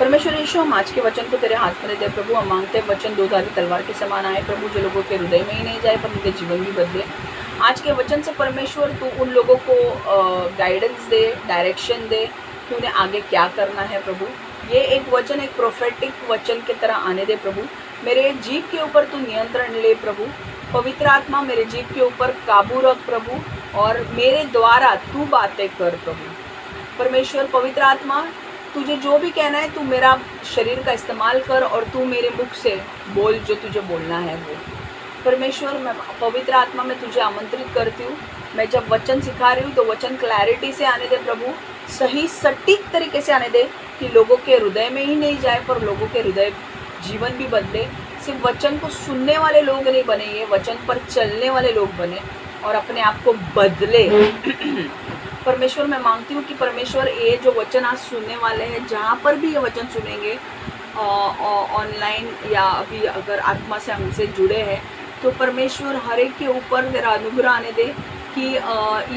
परमेश्वर यीशु, हम आज के वचन को तेरे हाथ में दे प्रभु। हम मांगते हैं वचन दोधारी तलवार के समान आए प्रभु, जो लोगों के हृदय में ही नहीं जाए पर उनके जीवन भी बदले। आज के वचन से परमेश्वर तू उन लोगों को गाइडेंस दे, डायरेक्शन दे कि उन्हें आगे क्या करना है प्रभु। ये एक वचन एक प्रोफेटिक वचन की तरह आने दे प्रभु। मेरे जीव के ऊपर तू नियंत्रण ले प्रभु। पवित्र आत्मा मेरे जीव के ऊपर काबू रख प्रभु, और मेरे द्वारा तू बातें कर प्रभु। परमेश्वर पवित्र आत्मा, तुझे जो भी कहना है तू मेरा शरीर का इस्तेमाल कर और तू मेरे मुख से बोल जो तुझे बोलना है वो। परमेश्वर, मैं पवित्र आत्मा में तुझे आमंत्रित करती हूँ। मैं जब वचन सिखा रही हूँ तो वचन क्लैरिटी से आने दे प्रभु, सही सटीक तरीके से आने दे कि लोगों के हृदय में ही नहीं जाए पर लोगों के हृदय जीवन भी बदले। सिर्फ वचन को सुनने वाले लोग नहीं बने, ये वचन पर चलने वाले लोग बने और अपने आप को बदले। परमेश्वर, मैं मांगती हूँ कि परमेश्वर ये जो वचन आज सुनने वाले हैं, जहाँ पर भी ये वचन सुनेंगे, ऑनलाइन या अभी अगर आत्मा से हमसे जुड़े हैं, तो परमेश्वर हर एक के ऊपर तेरा अनुग्रह आने दे कि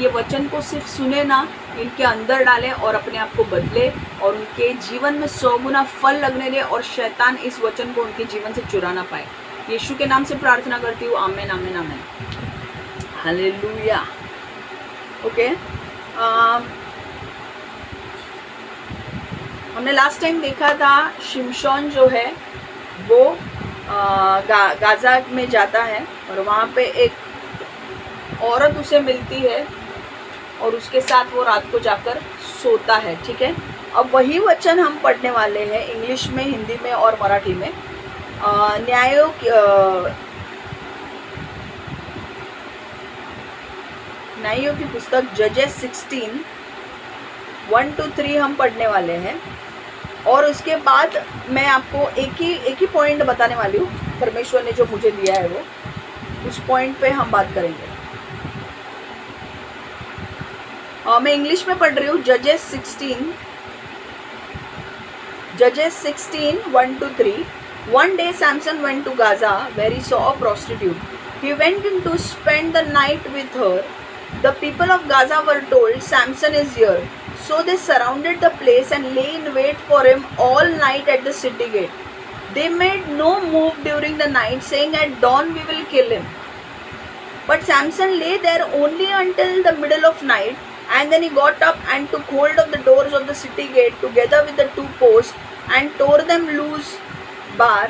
ये वचन को सिर्फ सुने ना, इनके अंदर डालें और अपने आप को बदले और उनके जीवन में 100 गुना फल लगने दे और शैतान इस वचन को उनके जीवन से चुरा ना पाए। यीशु के नाम से प्रार्थना करती हूँ, आमेन आमेन आमेन, हालेलुया। ओके, हमने लास्ट टाइम देखा था शिमशोन जो है वो गाज़ा में जाता है और वहाँ पे एक औरत उसे मिलती है और उसके साथ वो रात को जाकर सोता है। ठीक है, अब वही वचन हम पढ़ने वाले हैं इंग्लिश में, हिंदी में और मराठी में। न्यायों की पुस्तक जजेस 16 1-3 हम पढ़ने वाले हैं और उसके बाद मैं आपको एक ही पॉइंट बताने वाली हूँ। परमेश्वर ने जो मुझे दिया है वो, उस पॉइंट पे हम बात करेंगे। मैं इंग्लिश में पढ़ रही हूँ। जजेस 16 1-3। One day Samson went to Gaza where he saw a prostitute. He went in to spend the night with her. The people of Gaza were told, Samson is here. So they surrounded the place and lay in wait for him all night at the city gate. They made no move during the night, saying, at dawn we will kill him. But Samson lay there only until the middle of night, and then he got up and took hold of the doors of the city gate together with the 2 posts and tore them loose, bar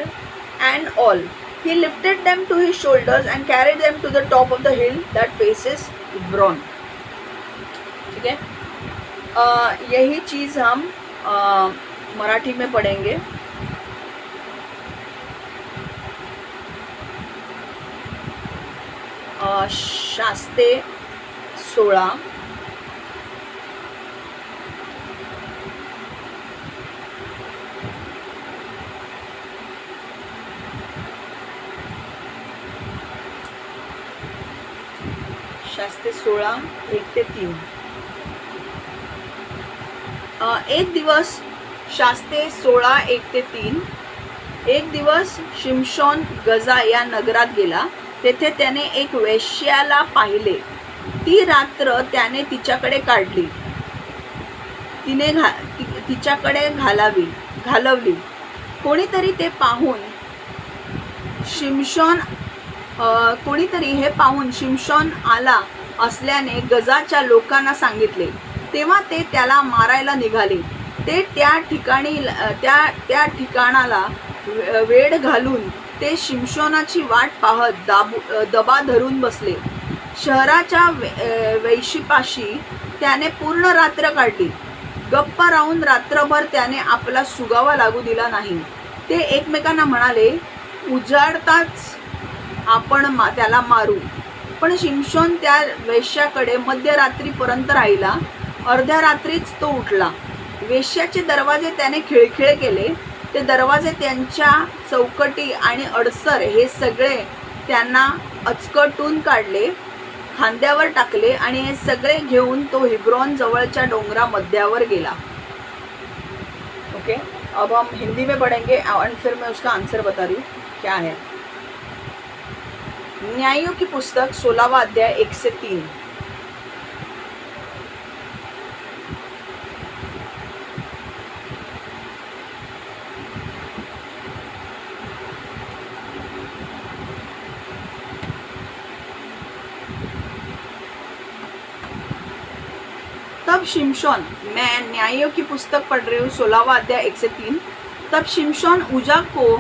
and all. He lifted them to his shoulders and carried them to the top of the hill that faces Hebron. ठीक है, यही चीज़ हम मराठी में पढ़ेंगे। शास्ते 16 1-3। एक दिवस शास्ते 16:1-3। एक दिवस शिमशोन गजा या नगरात गेला। तेथे त्याने एक वेश्याला पाहिले। ती रात्र त्याने तिच्याकडे काढली, तिने तिच्याकडे घालवली। कोणीतरी हे पाहून शिमशोन आला असल्याने गजाच्या लोकांना सांगितले। तेव्हा ते त्याला मारायला निघाले। ते त्या ठिकाणाला वेढ घालून ते शिमशोनाची वाट पाहत दबा धरून बसले। शहराच्या वेशीपाशी त्याने पूर्ण रात्र काढली। गप्प राहून रात्रभर त्याने आपला सुगावा लागू दिला नाही। ते एकमेकांना म्हणाले, उजाडताच आपण त्याला मारू। पण शिमशोन त्या वेश्याकडे मध्यरात्रीपर्यंत राहिला। अर्ध्या रात्रीच तो उठला। वेश्याचे दरवाजे त्याने खिळखिळे केले। ते दरवाजे, त्यांच्या चौकटी आणि अडसर हे सगळे त्यांना अचकटून काढले, खांद्यावर टाकले आणि हे सगळे घेऊन तो हिब्रोन जवळच्या डोंगरा मध्यावर गेला। ओके, अब हम हिंदी में पढ़ेंगे और फिर मैं उसका आंसर बता रही हूँ क्या है। न्यायों की पुस्तक 16वां अध्याय 1-3। तब शिमशोन, मैं न्यायों की पुस्तक पढ़ रही हूँ 16वां अध्याय 1 से 3। तब शिमशोन उजा को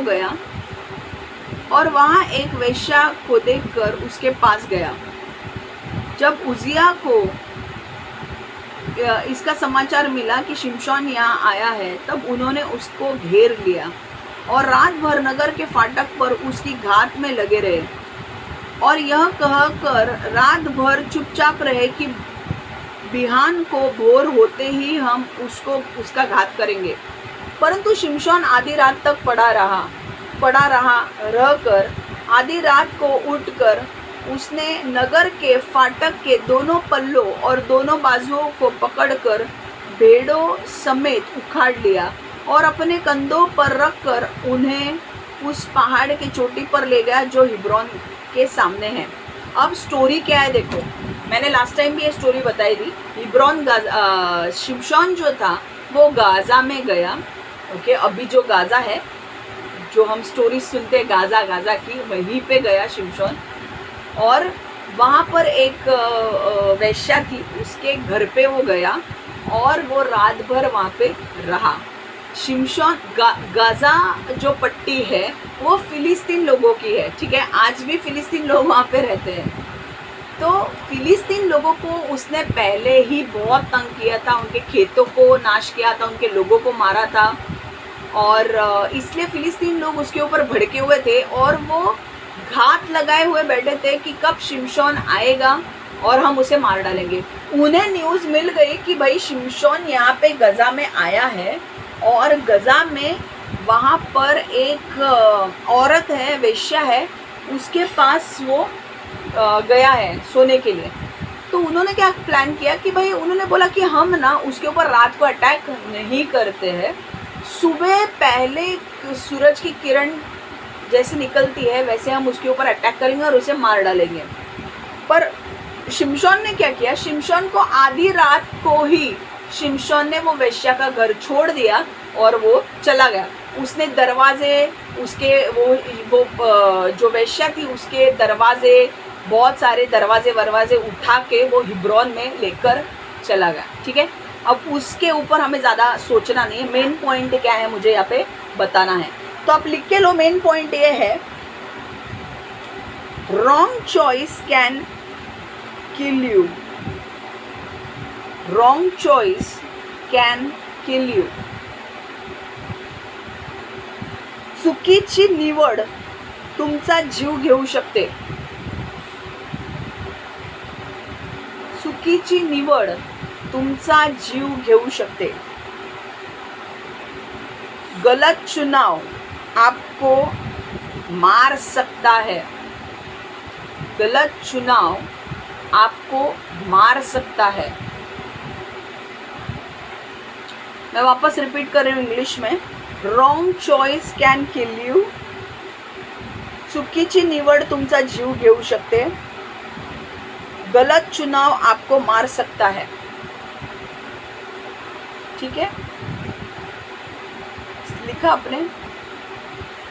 गया और वहाँ एक वेश्या को देखकर उसके पास गया। जब उजिया को इसका समाचार मिला कि शिमशोन यहाँ आया है, तब उन्होंने उसको घेर लिया और रात भर नगर के फाटक पर उसकी घात में लगे रहे और यह कहकर रात भर चुपचाप रहे कि बिहान को भोर होते ही हम उसका घात करेंगे। परंतु शिमशोन आधी रात तक रहकर आधी रात को उठकर उसने नगर के फाटक के दोनों पल्लों और दोनों बाजुओं को पकड़कर भेड़ों समेत उखाड़ लिया और अपने कंधों पर रखकर उन्हें उस पहाड़ के चोटी पर ले गया जो हिब्रोन के सामने है। अब स्टोरी क्या है देखो, मैंने लास्ट टाइम भी ये स्टोरी बताई थी। शिमशोन जो था वो गाजा में गया। ओके, अभी जो गाजा है, जो हम स्टोरी सुनते हैं गाजा की, वहीं पे गया शिमशोन और वहाँ पर एक वेश्या थी, उसके घर पे वो गया और वो रात भर वहाँ पे रहा। शिमशोन गाजा जो पट्टी है वो फिलिस्तीन लोगों की है, ठीक है। आज भी फिलिस्तीन लोग वहाँ पे रहते हैं। तो फिलिस्तीन लोगों को उसने पहले ही बहुत तंग किया था, उनके खेतों को नाश किया था, उनके लोगों को मारा था और इसलिए फिलिस्तीन लोग उसके ऊपर भड़के हुए थे और वो घात लगाए हुए बैठे थे कि कब शिमशोन आएगा और हम उसे मार डालेंगे। उन्हें न्यूज़ मिल गई कि भाई शिमशोन यहाँ पे गजा में आया है और गजा में वहाँ पर एक औरत है, वेश्या है, उसके पास वो गया है सोने के लिए। तो उन्होंने क्या प्लान किया कि भाई उन्होंने बोला कि हम ना उसके ऊपर रात को अटैक नहीं करते हैं, सुबह पहले सूरज की किरण जैसे निकलती है वैसे हम उसके ऊपर अटैक करेंगे और उसे मार डालेंगे। पर शिमशोन ने क्या किया, शिमशोन को आधी रात को ही शिमशोन ने वो वेश्या का घर छोड़ दिया और वो चला गया। उसने दरवाजे, उसके वो जो वेश्या थी उसके दरवाजे, बहुत सारे दरवाजे उठा के वो हिब्रोन में लेकर चला गया, ठीक है। अब उसके ऊपर हमें ज़्यादा सोचना नहीं है, मेन पॉइंट क्या है मुझे यहाँ पे बताना है। तो आप लिख के लो, मेन पॉइंट ये है, wrong choice can kill you. Wrong choice can kill you. चुकीची निवड तुमचा जीव घेऊ शकते। चुकीची निवड तुमचा जीव घेऊ शकते। गलत चुनाव आपको मार सकता है। गलत चुनाव आपको मार सकता है। मैं वापस रिपीट कर रही हूँ इंग्लिश में। Wrong choice can kill you. चुकीची निवड तुमचा जीव घेऊ शकते। गलत चुनाव आपको मार सकता है, ठीक है। लिखा आपने,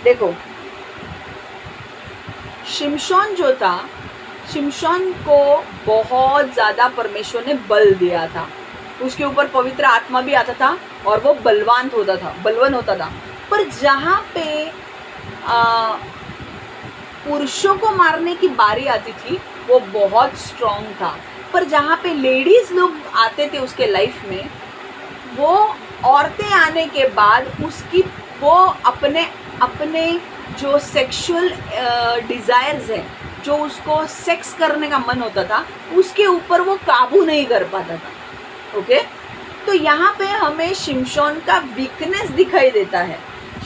देखो शिमशोन जो था, शिमशोन को बहुत ज़्यादा परमेश्वर ने बल दिया था, उसके ऊपर पवित्र आत्मा भी आता था और वो बलवान होता था। पर जहाँ पे पुरुषों को मारने की बारी आती थी वो बहुत स्ट्रॉन्ग था। पर जहाँ पे लेडीज़ लोग आते थे उसके लाइफ में, वो औरतें आने के बाद वो अपने जो सेक्सुअल डिज़ायर्स हैं, जो उसको सेक्स करने का मन होता था, उसके ऊपर वो काबू नहीं कर पाता था। ओके, तो यहाँ पे हमें शिमशोन का वीकनेस दिखाई देता है।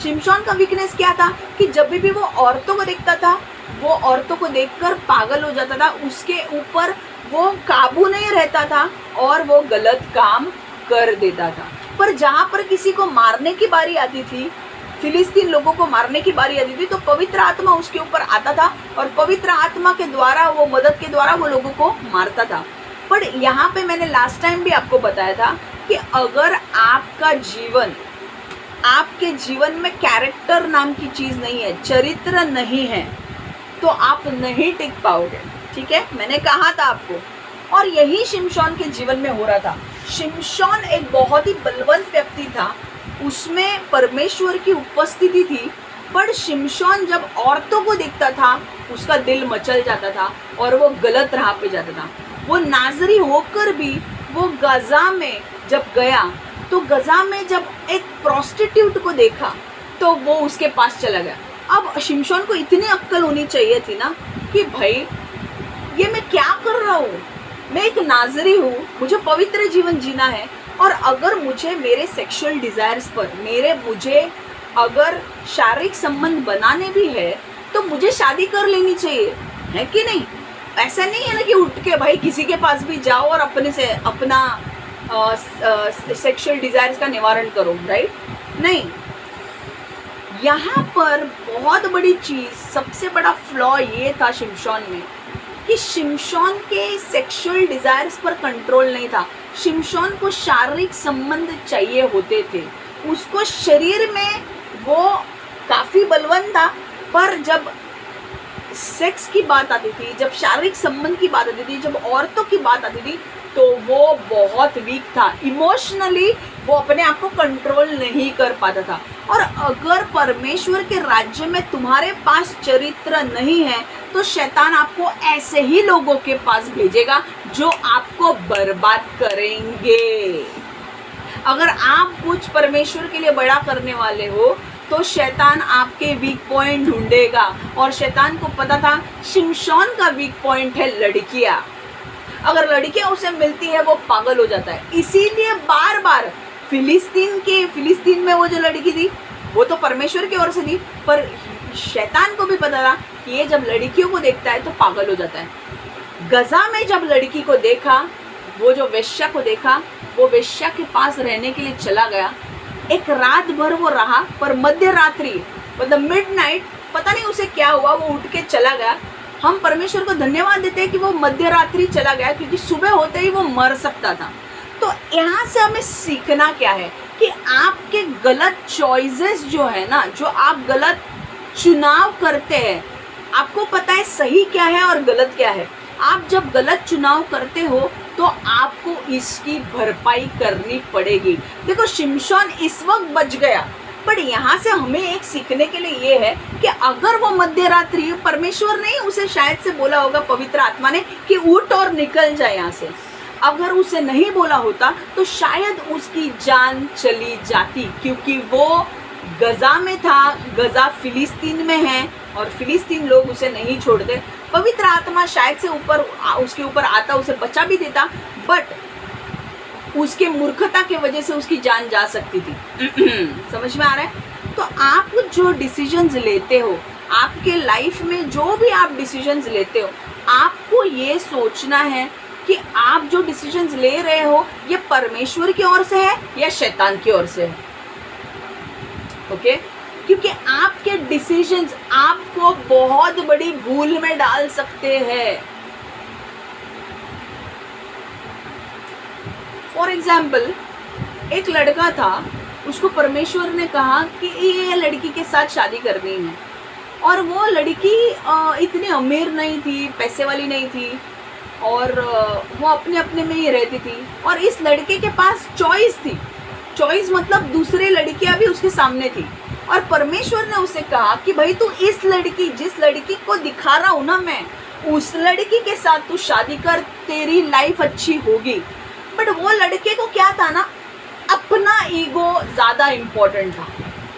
शिमशोन का वीकनेस क्या था कि जब भी वो औरतों को देखता था, वो औरतों को देखकर पागल हो जाता था, उसके ऊपर वो काबू नहीं रहता था और वो गलत काम कर देता था। पर जहाँ पर किसी को मारने की बारी आती थी, फिलिस्तीन लोगों को मारने की बारी आती थी, तो पवित्र आत्मा उसके ऊपर आता था और पवित्र आत्मा के द्वारा, वो मदद के द्वारा वो लोगों को मारता था। पर यहाँ पे मैंने लास्ट टाइम भी आपको बताया था कि अगर आपके जीवन में कैरेक्टर नाम की चीज़ नहीं है, चरित्र नहीं है, तो आप नहीं टिक पाओगे, ठीक है। मैंने कहा था आपको और यही शिमशोन के जीवन में हो रहा था। शिमशोन एक बहुत ही बलवंत व्यक्ति था, उसमें परमेश्वर की उपस्थिति थी, पर शिमशोन जब औरतों को देखता था उसका दिल मचल जाता था और वो गलत राह पे जाता था। वो नाजरी होकर भी वो गजा में जब गया तो गजा में जब एक प्रोस्टिट्यूट को देखा तो वो उसके पास चला गया। अब शिमशोन को इतनी अक्ल होनी चाहिए थी ना कि भाई ये मैं क्या कर रहा हूँ, मैं एक नाजरी हूँ, मुझे पवित्र जीवन जीना है, और अगर मुझे मेरे सेक्सुअल डिज़ायर्स पर मुझे अगर शारीरिक संबंध बनाने भी है तो मुझे शादी कर लेनी चाहिए, है कि नहीं? ऐसा नहीं है ना कि उठ के भाई किसी के पास भी जाओ और अपना सेक्सुअल डिज़ायर्स का निवारण करो, राइट? नहीं, यहाँ पर बहुत बड़ी चीज़, सबसे बड़ा फ्लॉ ये था शिमशोन में कि शिमशोन के सेक्सुअल डिज़ायर्स पर कंट्रोल नहीं था। शिमशोन को शारीरिक संबंध चाहिए होते थे, उसको शरीर में वो काफ़ी बलवान था, पर जब सेक्स की बात आती थी, जब शारीरिक संबंध की बात आती थी, जब औरतों की बात आती थी, तो वो बहुत वीक था। इमोशनली वो अपने आप को कंट्रोल नहीं कर पाता था। और अगर परमेश्वर के राज्य में तुम्हारे पास चरित्र नहीं है तो शैतान आपको ऐसे ही लोगों के पास भेजेगा जो आपको बर्बाद करेंगे। अगर आप कुछ परमेश्वर के लिए बड़ा करने वाले हो तो शैतान आपके वीक पॉइंट ढूंढेगा, और शैतान को पता था शिमशोन का वीक पॉइंट है लड़कियां। अगर लड़कियां उसे मिलती है वो पागल हो जाता है। इसीलिए बार बार फिलिस्तीन में वो जो लड़की थी वो तो परमेश्वर की ओर से थी, पर शैतान को भी पता था कि ये जब लड़कियों को देखता है तो पागल हो जाता है। गजा में जब लड़की को देखा, वो जो वेश्या को देखा, वो वेश्या के पास रहने के लिए चला गया। एक रात भर वो रहा, पर मध्य रात्रि मतलब मिडनाइट, पता नहीं उसे क्या हुआ, वो उठ के चला गया। हम परमेश्वर को धन्यवाद देते हैं कि वो मध्य रात्रि चला गया, क्योंकि सुबह होते ही वो मर सकता था। तो यहाँ से हमें सीखना क्या है कि आपके गलत चॉइसेस जो है ना, जो आप गलत चुनाव करते हैं, आपको पता है सही क्या है और गलत क्या है। आप जब गलत चुनाव करते हो तो आपको इसकी भरपाई करनी पड़ेगी। देखो शिमशोन इस वक्त बच गया, पर यहाँ से हमें एक सीखने के लिए ये है कि अगर वो मध्य रात्रि, परमेश्वर ने उसे शायद से बोला होगा, पवित्र आत्मा ने, कि उठ और निकल जाए यहाँ से, अगर उसे नहीं बोला होता तो शायद उसकी जान चली जाती, क्योंकि वो गजा में था। गजा फिलिस्तीन में है और फिलिस्तीन लोग उसे नहीं छोड़ते। पवित्र आत्मा शायद से उसके ऊपर आता, उसे बचा भी देता, बट उसके मूर्खता के वजह से उसकी जान जा सकती थी। समझ में आ रहा है? तो आप जो डिसीजंस लेते हो, आपके लाइफ में जो भी आप डिसीजंस लेते हो, आपको ये सोचना है कि आप जो डिसीजंस ले रहे हो ये परमेश्वर की ओर से है या शैतान की ओर से है। ओके? क्योंकि आपके डिसीजंस आपको बहुत बड़ी भूल में डाल सकते हैं। फॉर एग्जाम्पल, एक लड़का था, उसको परमेश्वर ने कहा कि ये लड़की के साथ शादी करनी है, और वो लड़की इतनी अमीर नहीं थी, पैसे वाली नहीं थी, और वो अपने में ही रहती थी, और इस लड़के के पास चॉइस थी। चॉइस मतलब दूसरे लड़कियां भी उसके सामने थी, और परमेश्वर ने उसे कहा कि भाई तू इस लड़की, जिस लड़की को दिखा रहा हूँ ना मैं, उस लड़की के साथ तू शादी कर, तेरी लाइफ अच्छी होगी। बट वो लड़के को क्या था ना, अपना ईगो ज़्यादा इम्पोर्टेंट था।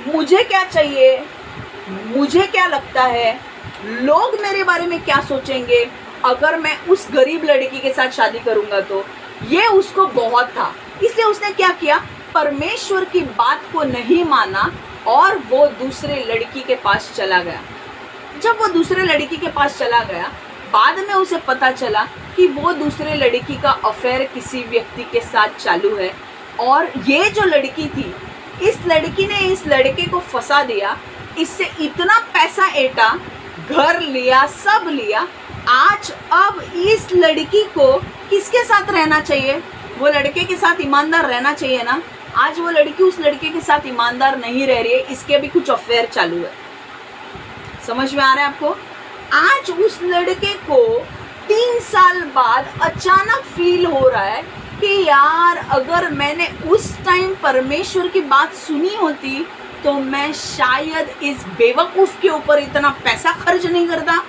मुझे क्या चाहिए, मुझे क्या लगता है, लोग मेरे बारे में क्या सोचेंगे अगर मैं उस गरीब लड़की के साथ शादी करूँगा, तो ये उसको बहुत था। इसलिए उसने क्या किया, परमेश्वर की बात को नहीं माना और वो दूसरे लड़की के पास चला गया। जब वो दूसरे लड़की के पास चला गया, बाद में उसे पता चला कि वो दूसरे लड़की का अफेयर किसी व्यक्ति के साथ चालू है, और ये जो लड़की थी, इस लड़की ने इस लड़के को फंसा दिया, इससे इतना पैसा ऐंठा, घर लिया, सब लिया। आज अब इस लड़की को किसके साथ रहना चाहिए? वो लड़के के साथ ईमानदार रहना चाहिए ना। आज वो लड़की उस लड़के के साथ ईमानदार नहीं रह रही है, इसके भी कुछ अफेयर चालू है। समझ में आ रहा है आपको? आज उस लड़के को 3 साल बाद अचानक फील हो रहा है कि यार अगर मैंने उस टाइम परमेश्वर की बात सुनी होती तो मैं शायद इस बेवकूफ़ के ऊपर इतना पैसा खर्च नहीं करता,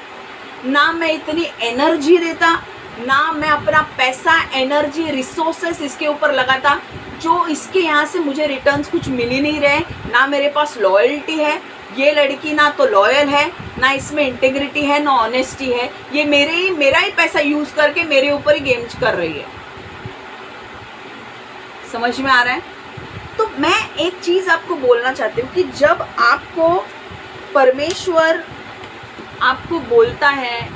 ना मैं इतनी एनर्जी देता, ना मैं अपना पैसा एनर्जी रिसोर्सेस इसके ऊपर लगाता जो इसके यहाँ से मुझे रिटर्न्स कुछ मिल ही नहीं रहे, ना मेरे पास लॉयल्टी है। ये लड़की ना तो लॉयल है, ना इसमें इंटेग्रिटी है, ना ऑनेस्टी है। ये मेरा ही पैसा यूज़ करके मेरे ऊपर ही गेम्स कर रही है। समझ में आ रहा है? तो मैं एक चीज़ आपको बोलना चाहती हूँ कि जब आपको परमेश्वर आपको बोलता है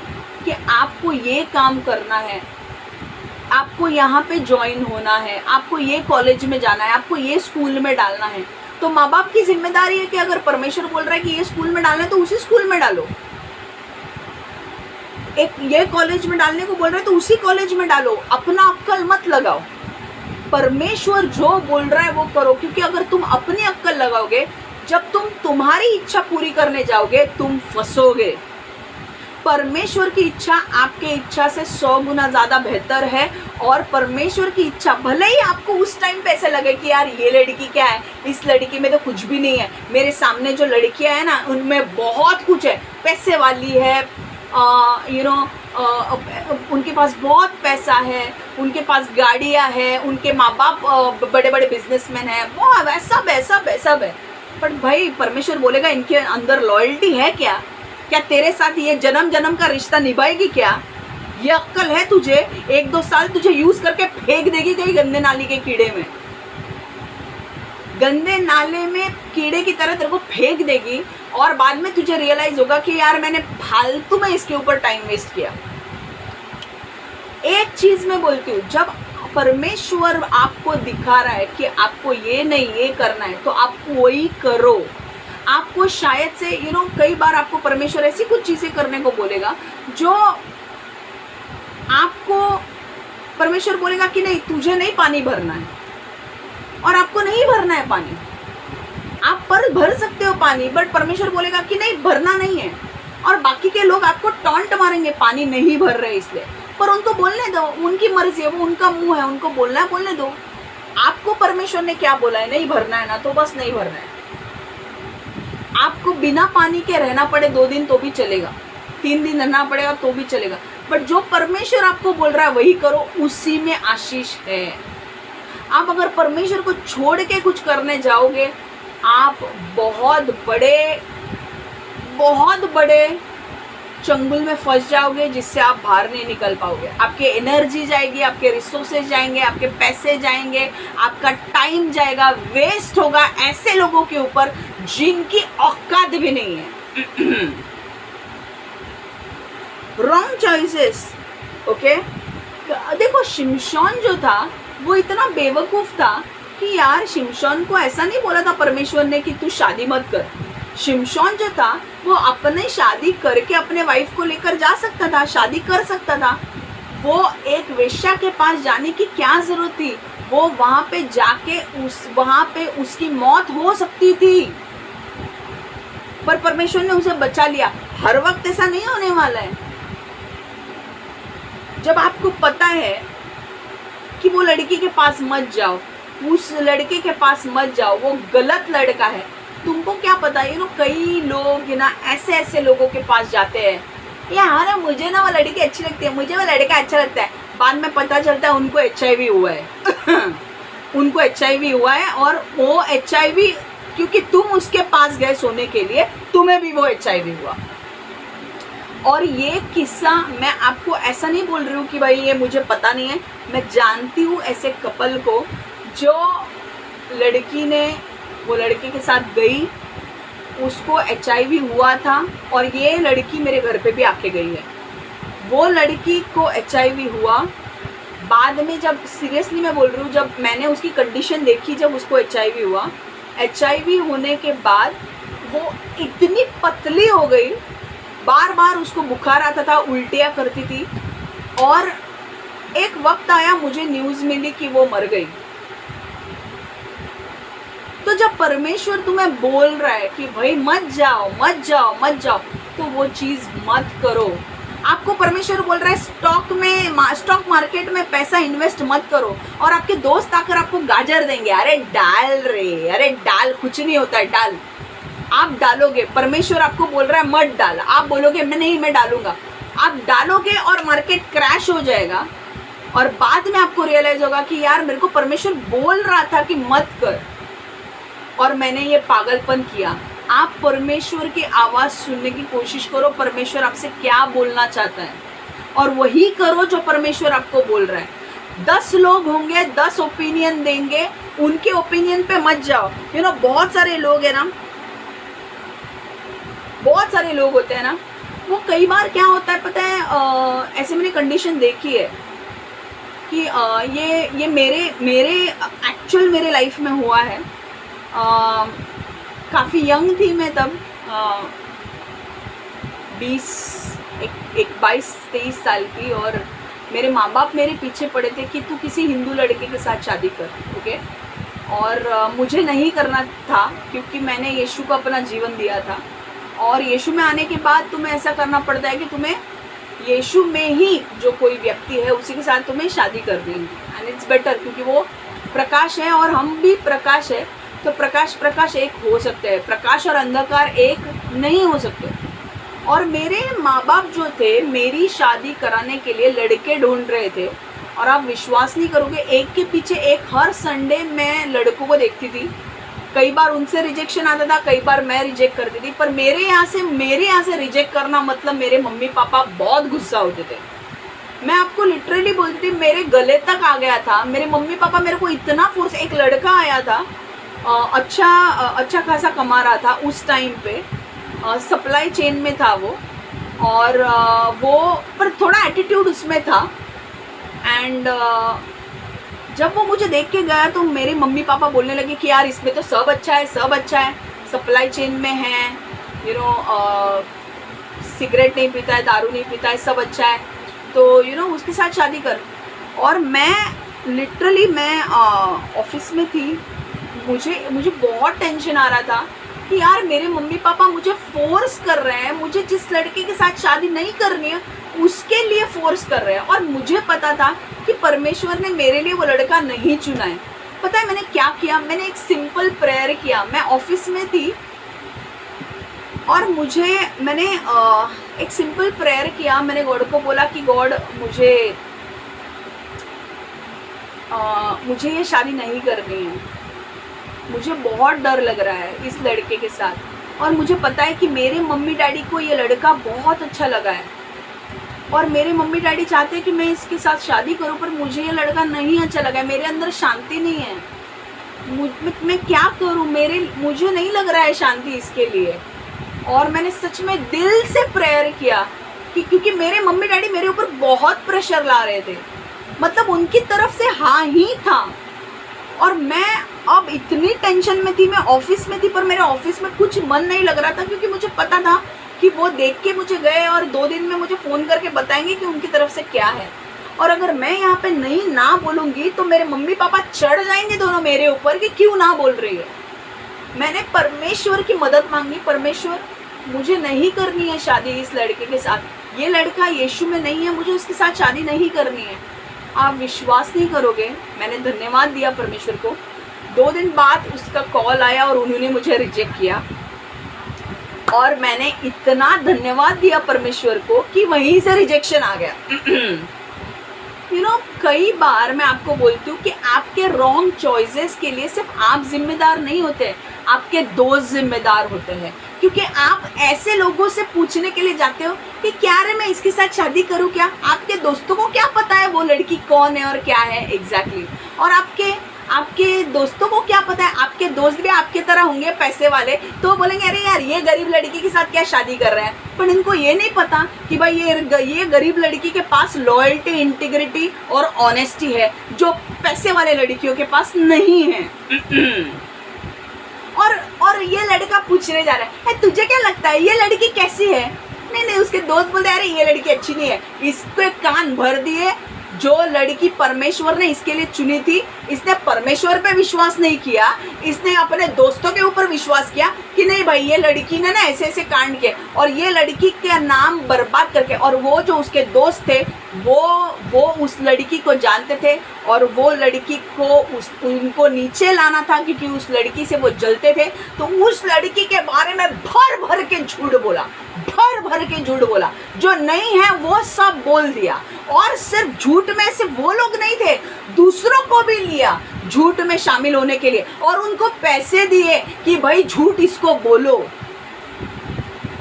कि आपको ये काम करना है, आपको यहाँ पे ज्वाइन होना है, आपको ये कॉलेज में जाना है, आपको ये स्कूल में डालना है, तो माँ बाप की जिम्मेदारी है कि अगर परमेश्वर बोल रहा है कि ये स्कूल में डालना है तो उसी स्कूल में डालो। एक ये कॉलेज में डालने को बोल रहा है तो उसी कॉलेज में डालो। अपना अक्ल मत लगाओ, परमेश्वर जो बोल रहा है वो करो। क्योंकि अगर तुम अपनी अक्ल लगाओगे, जब तुम तुम्हारी इच्छा पूरी करने जाओगे तुम फंसोगे। परमेश्वर की इच्छा आपके इच्छा से 100 गुना ज़्यादा बेहतर है। और परमेश्वर की इच्छा भले ही आपको उस टाइम पे ऐसे लगे कि यार ये लड़की क्या है, इस लड़की में तो कुछ भी नहीं है, मेरे सामने जो लड़कियां हैं ना उनमें बहुत कुछ है, पैसे वाली है, उनके पास बहुत पैसा है, उनके पास गाड़ियां हैं, उनके माँ बाप बड़े बड़े बिजनेसमैन हैं, बहुत सब है। पर भाई परमेश्वर बोलेगा इनके अंदर लॉयल्टी है क्या? क्या तेरे साथ ये जन्म जन्म का रिश्ता निभाएगी क्या? ये अक्ल है तुझे? 1-2 साल तुझे यूज करके फेंक देगी कहीं गंदे नाली के कीड़े में, गंदे नाले में कीड़े की तरह तेरे को फेंक देगी और बाद में तुझे रियलाइज होगा कि यार मैंने फालतू में इसके ऊपर टाइम वेस्ट किया। एक चीज मैं बोलती हूँ, जब परमेश्वर आपको दिखा रहा है कि आपको ये नहीं ये करना है तो आप वही करो। आपको शायद से कई बार आपको परमेश्वर ऐसी कुछ चीजें करने को बोलेगा जो आपको परमेश्वर बोलेगा कि नहीं तुझे नहीं पानी भरना है, और आपको नहीं भरना है पानी। आप भर सकते हो पानी, बट परमेश्वर बोलेगा कि नहीं भरना नहीं है। और बाकी के लोग आपको टॉन्ट मारेंगे पानी नहीं भर रहे इसलिए, पर उनको बोलने दो, उनकी मर्जी है, वो उनका मुंह है, उनको बोलना है बोलने दो। आपको परमेश्वर ने क्या बोला है, नहीं भरना है ना तो बस नहीं भरना है। आपको बिना पानी के रहना पड़े 2 दिन तो भी चलेगा, 3 दिन रहना पड़ेगा तो भी चलेगा, बट जो परमेश्वर आपको बोल रहा है वही करो, उसी में आशीष है। आप अगर परमेश्वर को छोड़ के कुछ करने जाओगे आप बहुत बड़े चंगुल में फंस जाओगे जिससे आप बाहर नहीं निकल पाओगे। आपकी एनर्जी जाएगी, आपके रिसोर्सेज जाएंगे, आपके पैसे जाएंगे, आपका टाइम जाएगा, वेस्ट होगा ऐसे लोगों के ऊपर जिनकी औकात भी नहीं है। Wrong choices. ओके, देखो शिमशोन जो था वो इतना बेवकूफ था कि यार शिमशोन को ऐसा नहीं बोला था परमेश्वर ने कि तू शादी मत कर। शिमशोन जो था वो अपने शादी करके अपने वाइफ को लेकर जा सकता था, शादी कर सकता था। वो एक वेश्या के पास जाने की क्या जरूरत थी? वो वहां पे जाके वहां पे उसकी मौत हो सकती थी, पर परमेश्वर ने उसे बचा लिया। हर वक्त ऐसा नहीं होने वाला है। जब आपको पता है कि वो लड़की के पास मत जाओ, उस लड़के के पास मत जाओ, वो गलत लड़का है, तुमको क्या पता कई लोग ऐसे लोगों के पास जाते हैं यार मुझे ना वो लड़की अच्छी लगती है, मुझे वो लड़का अच्छा लगता है, बाद में पता चलता है उनको HIV हुआ है। उनको HIV हुआ है और वो HIV क्योंकि तुम उसके पास गए सोने के लिए, तुम्हें भी वो HIV हुआ। और ये किस्सा मैं आपको ऐसा नहीं बोल रही हूँ कि भाई ये मुझे पता नहीं है, मैं जानती हूँ ऐसे कपल को जो लड़की ने वो लड़के के साथ गई, उसको HIV हुआ था और ये लड़की मेरे घर पे भी आके गई है। वो लड़की को HIV हुआ, बाद में जब सीरियसली मैं बोल रही हूँ, जब मैंने उसकी कंडीशन देखी, जब उसको HIV हुआ, HIV होने के बाद वो इतनी पतली हो गई, बार बार उसको बुखार आता था, उल्टियाँ करती थी, और एक वक्त आया मुझे न्यूज़ मिली कि वो मर गई। तो जब परमेश्वर तुम्हें बोल रहा है कि भाई मत जाओ मत जाओ मत जाओ, तो वो चीज़ मत करो। आपको परमेश्वर बोल रहा है स्टॉक मार्केट में पैसा इन्वेस्ट मत करो, और आपके दोस्त आकर आपको गाजर देंगे, अरे डाल रे, अरे डाल, कुछ नहीं होता है, डाल। आप डालोगे, परमेश्वर आपको बोल रहा है मत डाल, आप बोलोगे मैं नहीं, मैं डालूंगा, आप डालोगे और मार्केट क्रैश हो जाएगा, और बाद में आपको रियलाइज होगा कि यार मेरे को परमेश्वर बोल रहा था कि मत कर, और मैंने ये पागलपन किया। आप परमेश्वर की आवाज़ सुनने की कोशिश करो, परमेश्वर आपसे क्या बोलना चाहता है, और वही करो जो परमेश्वर आपको बोल रहा है। 10 लोग होंगे, 10 ओपिनियन देंगे, उनके ओपिनियन पे मत जाओ। बहुत सारे लोग हैं ना, बहुत सारे लोग होते हैं ना, वो कई बार क्या होता है पता है, ऐसे मैंने कंडीशन देखी है कि ये मेरे एक्चुअल मेरे लाइफ में हुआ है। काफ़ी यंग थी मैं तब, 22-23 साल की, और मेरे माँ बाप मेरे पीछे पड़े थे कि तू किसी हिंदू लड़के के साथ शादी कर, ओके। और मुझे नहीं करना था क्योंकि मैंने यीशु को अपना जीवन दिया था, और यीशु में आने के बाद तुम्हें ऐसा करना पड़ता है कि तुम्हें यीशु में ही जो कोई व्यक्ति है उसी के साथ तुम्हें शादी कर देंगी, एंड इट्स बेटर, क्योंकि वो प्रकाश है और हम भी प्रकाश है, तो प्रकाश एक हो सकते हैं, प्रकाश और अंधकार एक नहीं हो सकते। और मेरे माँ बाप जो थे मेरी शादी कराने के लिए लड़के ढूंढ रहे थे, और आप विश्वास नहीं करोगे, एक के पीछे एक हर संडे मैं लड़कों को देखती थी। कई बार उनसे रिजेक्शन आता था, कई बार मैं रिजेक्ट करती थी, पर मेरे यहाँ से रिजेक्ट करना मतलब मेरे मम्मी पापा बहुत गुस्सा होते थे। मैं आपको लिटरली बोलती थी, मेरे गले तक आ गया था। मेरे मम्मी पापा मेरे को इतना फोर्स, एक लड़का आया था, अच्छा खासा कमा रहा था उस टाइम पे, सप्लाई चेन में था वो, और वो पर थोड़ा एटीट्यूड उसमें था, एंड जब वो मुझे देख के गया तो मेरे मम्मी पापा बोलने लगे कि यार इसमें तो सब अच्छा है, सब अच्छा है, सप्लाई चेन में है, सिगरेट नहीं पीता है, दारू नहीं पीता है, सब अच्छा है, तो उसके साथ शादी कर। और मैं लिटरली ऑफिस में थी, मुझे बहुत टेंशन आ रहा था कि यार मेरे मम्मी पापा मुझे फोर्स कर रहे हैं, मुझे जिस लड़के के साथ शादी नहीं करनी है उसके लिए फोर्स कर रहे हैं, और मुझे पता था कि परमेश्वर ने मेरे लिए वो लड़का नहीं चुना है। पता है मैंने क्या किया? मैंने एक सिंपल प्रेयर किया। मैं ऑफिस में थी और मैंने एक सिंपल प्रेयर किया। मैंने गॉड को बोला कि गॉड मुझे ये शादी नहीं करनी है, मुझे बहुत डर लग रहा है इस लड़के के साथ, और मुझे पता है कि मेरे मम्मी डैडी को ये लड़का बहुत अच्छा लगा है, और मेरे मम्मी डैडी चाहते हैं कि मैं इसके साथ शादी करूं, पर मुझे ये लड़का नहीं अच्छा लगा है, मेरे अंदर शांति नहीं है, मैं क्या करूं, मुझे नहीं लग रहा है शांति इसके लिए। और मैंने सच में दिल से प्रेयर किया कि क्योंकि मेरे मम्मी डैडी मेरे ऊपर बहुत प्रेशर ला रहे थे, मतलब उनकी तरफ से हाँ ही था, और मैं अब इतनी टेंशन में थी। मैं ऑफिस में थी पर मेरे ऑफिस में कुछ मन नहीं लग रहा था, क्योंकि मुझे पता था कि वो देख के मुझे गए और 2 दिन में मुझे फ़ोन करके बताएंगे कि उनकी तरफ से क्या है, और अगर मैं यहाँ पे नहीं ना बोलूँगी तो मेरे मम्मी पापा चढ़ जाएंगे दोनों मेरे ऊपर कि क्यों ना बोल रही है। मैंने परमेश्वर की मदद मांगी, परमेश्वर मुझे नहीं करनी है शादी इस लड़के के साथ, ये लड़का यीशु में नहीं है, मुझे उसके साथ शादी नहीं करनी है। आप विश्वास नहीं करोगे, मैंने धन्यवाद दिया परमेश्वर को। 2 दिन बाद उसका कॉल आया और उन्होंने मुझे रिजेक्ट किया, और मैंने इतना धन्यवाद दिया परमेश्वर को कि वहीं से रिजेक्शन आ गया। कई बार मैं आपको बोलती हूँ कि आपके रॉन्ग चॉइसेस के लिए सिर्फ आप जिम्मेदार नहीं होते, आपके दोस्त जिम्मेदार होते हैं, क्योंकि आप ऐसे लोगों से पूछने के लिए जाते हो कि क्या रे मैं इसके साथ शादी करूँ क्या? आपके दोस्तों को क्या पता है वो लड़की कौन है और क्या है एग्जैक्टली, और आपके दोस्तों को क्या पता है? आपके दोस्त भी आपके तरह होंगे पैसे वाले, तो बोलेंगे अरे यार ये गरीब लड़की के साथ क्या शादी कर रहे हैं, पर इनको ये नहीं पता कि भाई ये गरीब लड़की के पास लॉयल्टी, इंटीग्रिटी और ऑनेस्टी है, जो पैसे वाले लड़कियों के पास नहीं है। और ये लड़का पूछने जा रहा है तुझे क्या लगता है ये लड़की कैसी है? नहीं, उसके दोस्त बोलते हैं अरे ये लड़की अच्छी नहीं है, इसके कान भर दिए, जो लड़की परमेश्वर ने इसके लिए चुनी थी, इसने परमेश्वर पे विश्वास नहीं किया, इसने अपने दोस्तों के ऊपर विश्वास किया कि नहीं भाई ये लड़की ने ना ऐसे ऐसे कांड किए, और ये लड़की का नाम बर्बाद करके, और वो जो उसके दोस्त थे वो उस लड़की को जानते थे, और वो लड़की को उनको नीचे लाना था क्योंकि उस लड़की से वो जलते थे, तो उस लड़की के बारे में भर भर के झूठ बोला, जो नहीं है वो सब बोल दिया। और सिर्फ झूठ में सिर्फ वो लोग नहीं थे, दूसरों को भी लिया झूठ में शामिल होने के लिए, और उनको पैसे दिए कि भाई झूठ इसको बोलो।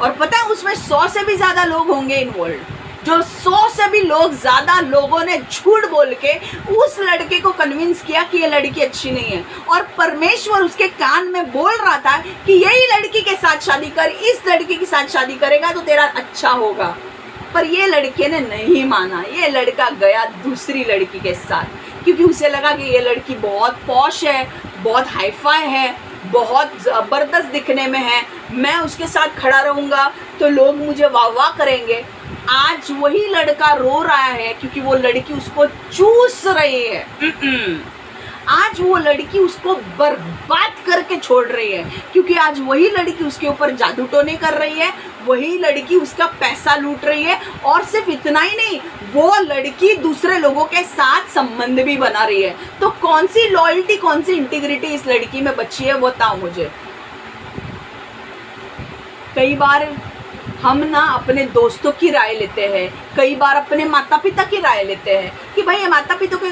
और पता है उसमें 100 से भी ज्यादा लोग होंगे इन्वॉल्व, जो 100 से भी ज्यादा लोगों ने झूठ बोल के उस लड़के को कन्विंस किया कि ये लड़की अच्छी नहीं है, और परमेश्वर उसके कान में बोल रहा था कि यही लड़की के साथ शादी कर, इस लड़की के साथ शादी करेगा तो तेरा अच्छा होगा। पर ये लड़के ने नहीं माना, ये लड़का गया दूसरी लड़की के साथ, क्योंकि उसे लगा कि ये लड़की बहुत पॉश है, बहुत हाईफाई है, बहुत ज़बरदस्त दिखने में है, मैं उसके साथ खड़ा रहूँगा तो लोग मुझे वाह वाह करेंगे। आज वही लड़का रो रहा है क्योंकि वो लड़की उसको चूस रही है। आज वो लड़की उसको बर्बाद करके छोड़ रही है, क्योंकि आज वही लड़की उसके ऊपर जादू टोने कर रही है, वही लड़की उसका पैसा लूट रही है, और सिर्फ इतना ही नहीं, वो लड़की दूसरे लोगों के साथ संबंध भी बना रही है। तो कौन सी लॉयल्टी, कौन सी इंटीग्रिटी इस लड़की में बची है, वो बताओ मुझे। कई बार हम ना अपने दोस्तों की राय लेते हैं, कई बार अपने माता पिता की राय लेते हैं कि भाई ये माता पिता को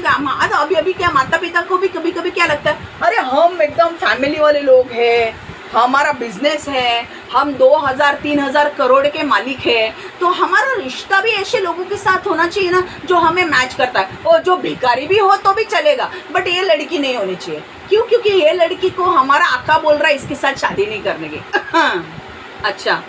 अभी क्या माता पिता को भी कभी कभी क्या लगता है, अरे हम एकदम फैमिली वाले लोग हैं, हमारा बिजनेस है, हम 2000-3000 करोड़ के मालिक हैं, तो हमारा रिश्ता भी ऐसे लोगों के साथ होना चाहिए ना जो हमें मैच करता है, और जो भिखारी भी हो तो भी चलेगा, बट ये लड़की नहीं होनी चाहिए। क्यों? क्योंकि ये लड़की को हमारा आका बोल रहा है इसके साथ शादी नहीं करने की। अच्छा,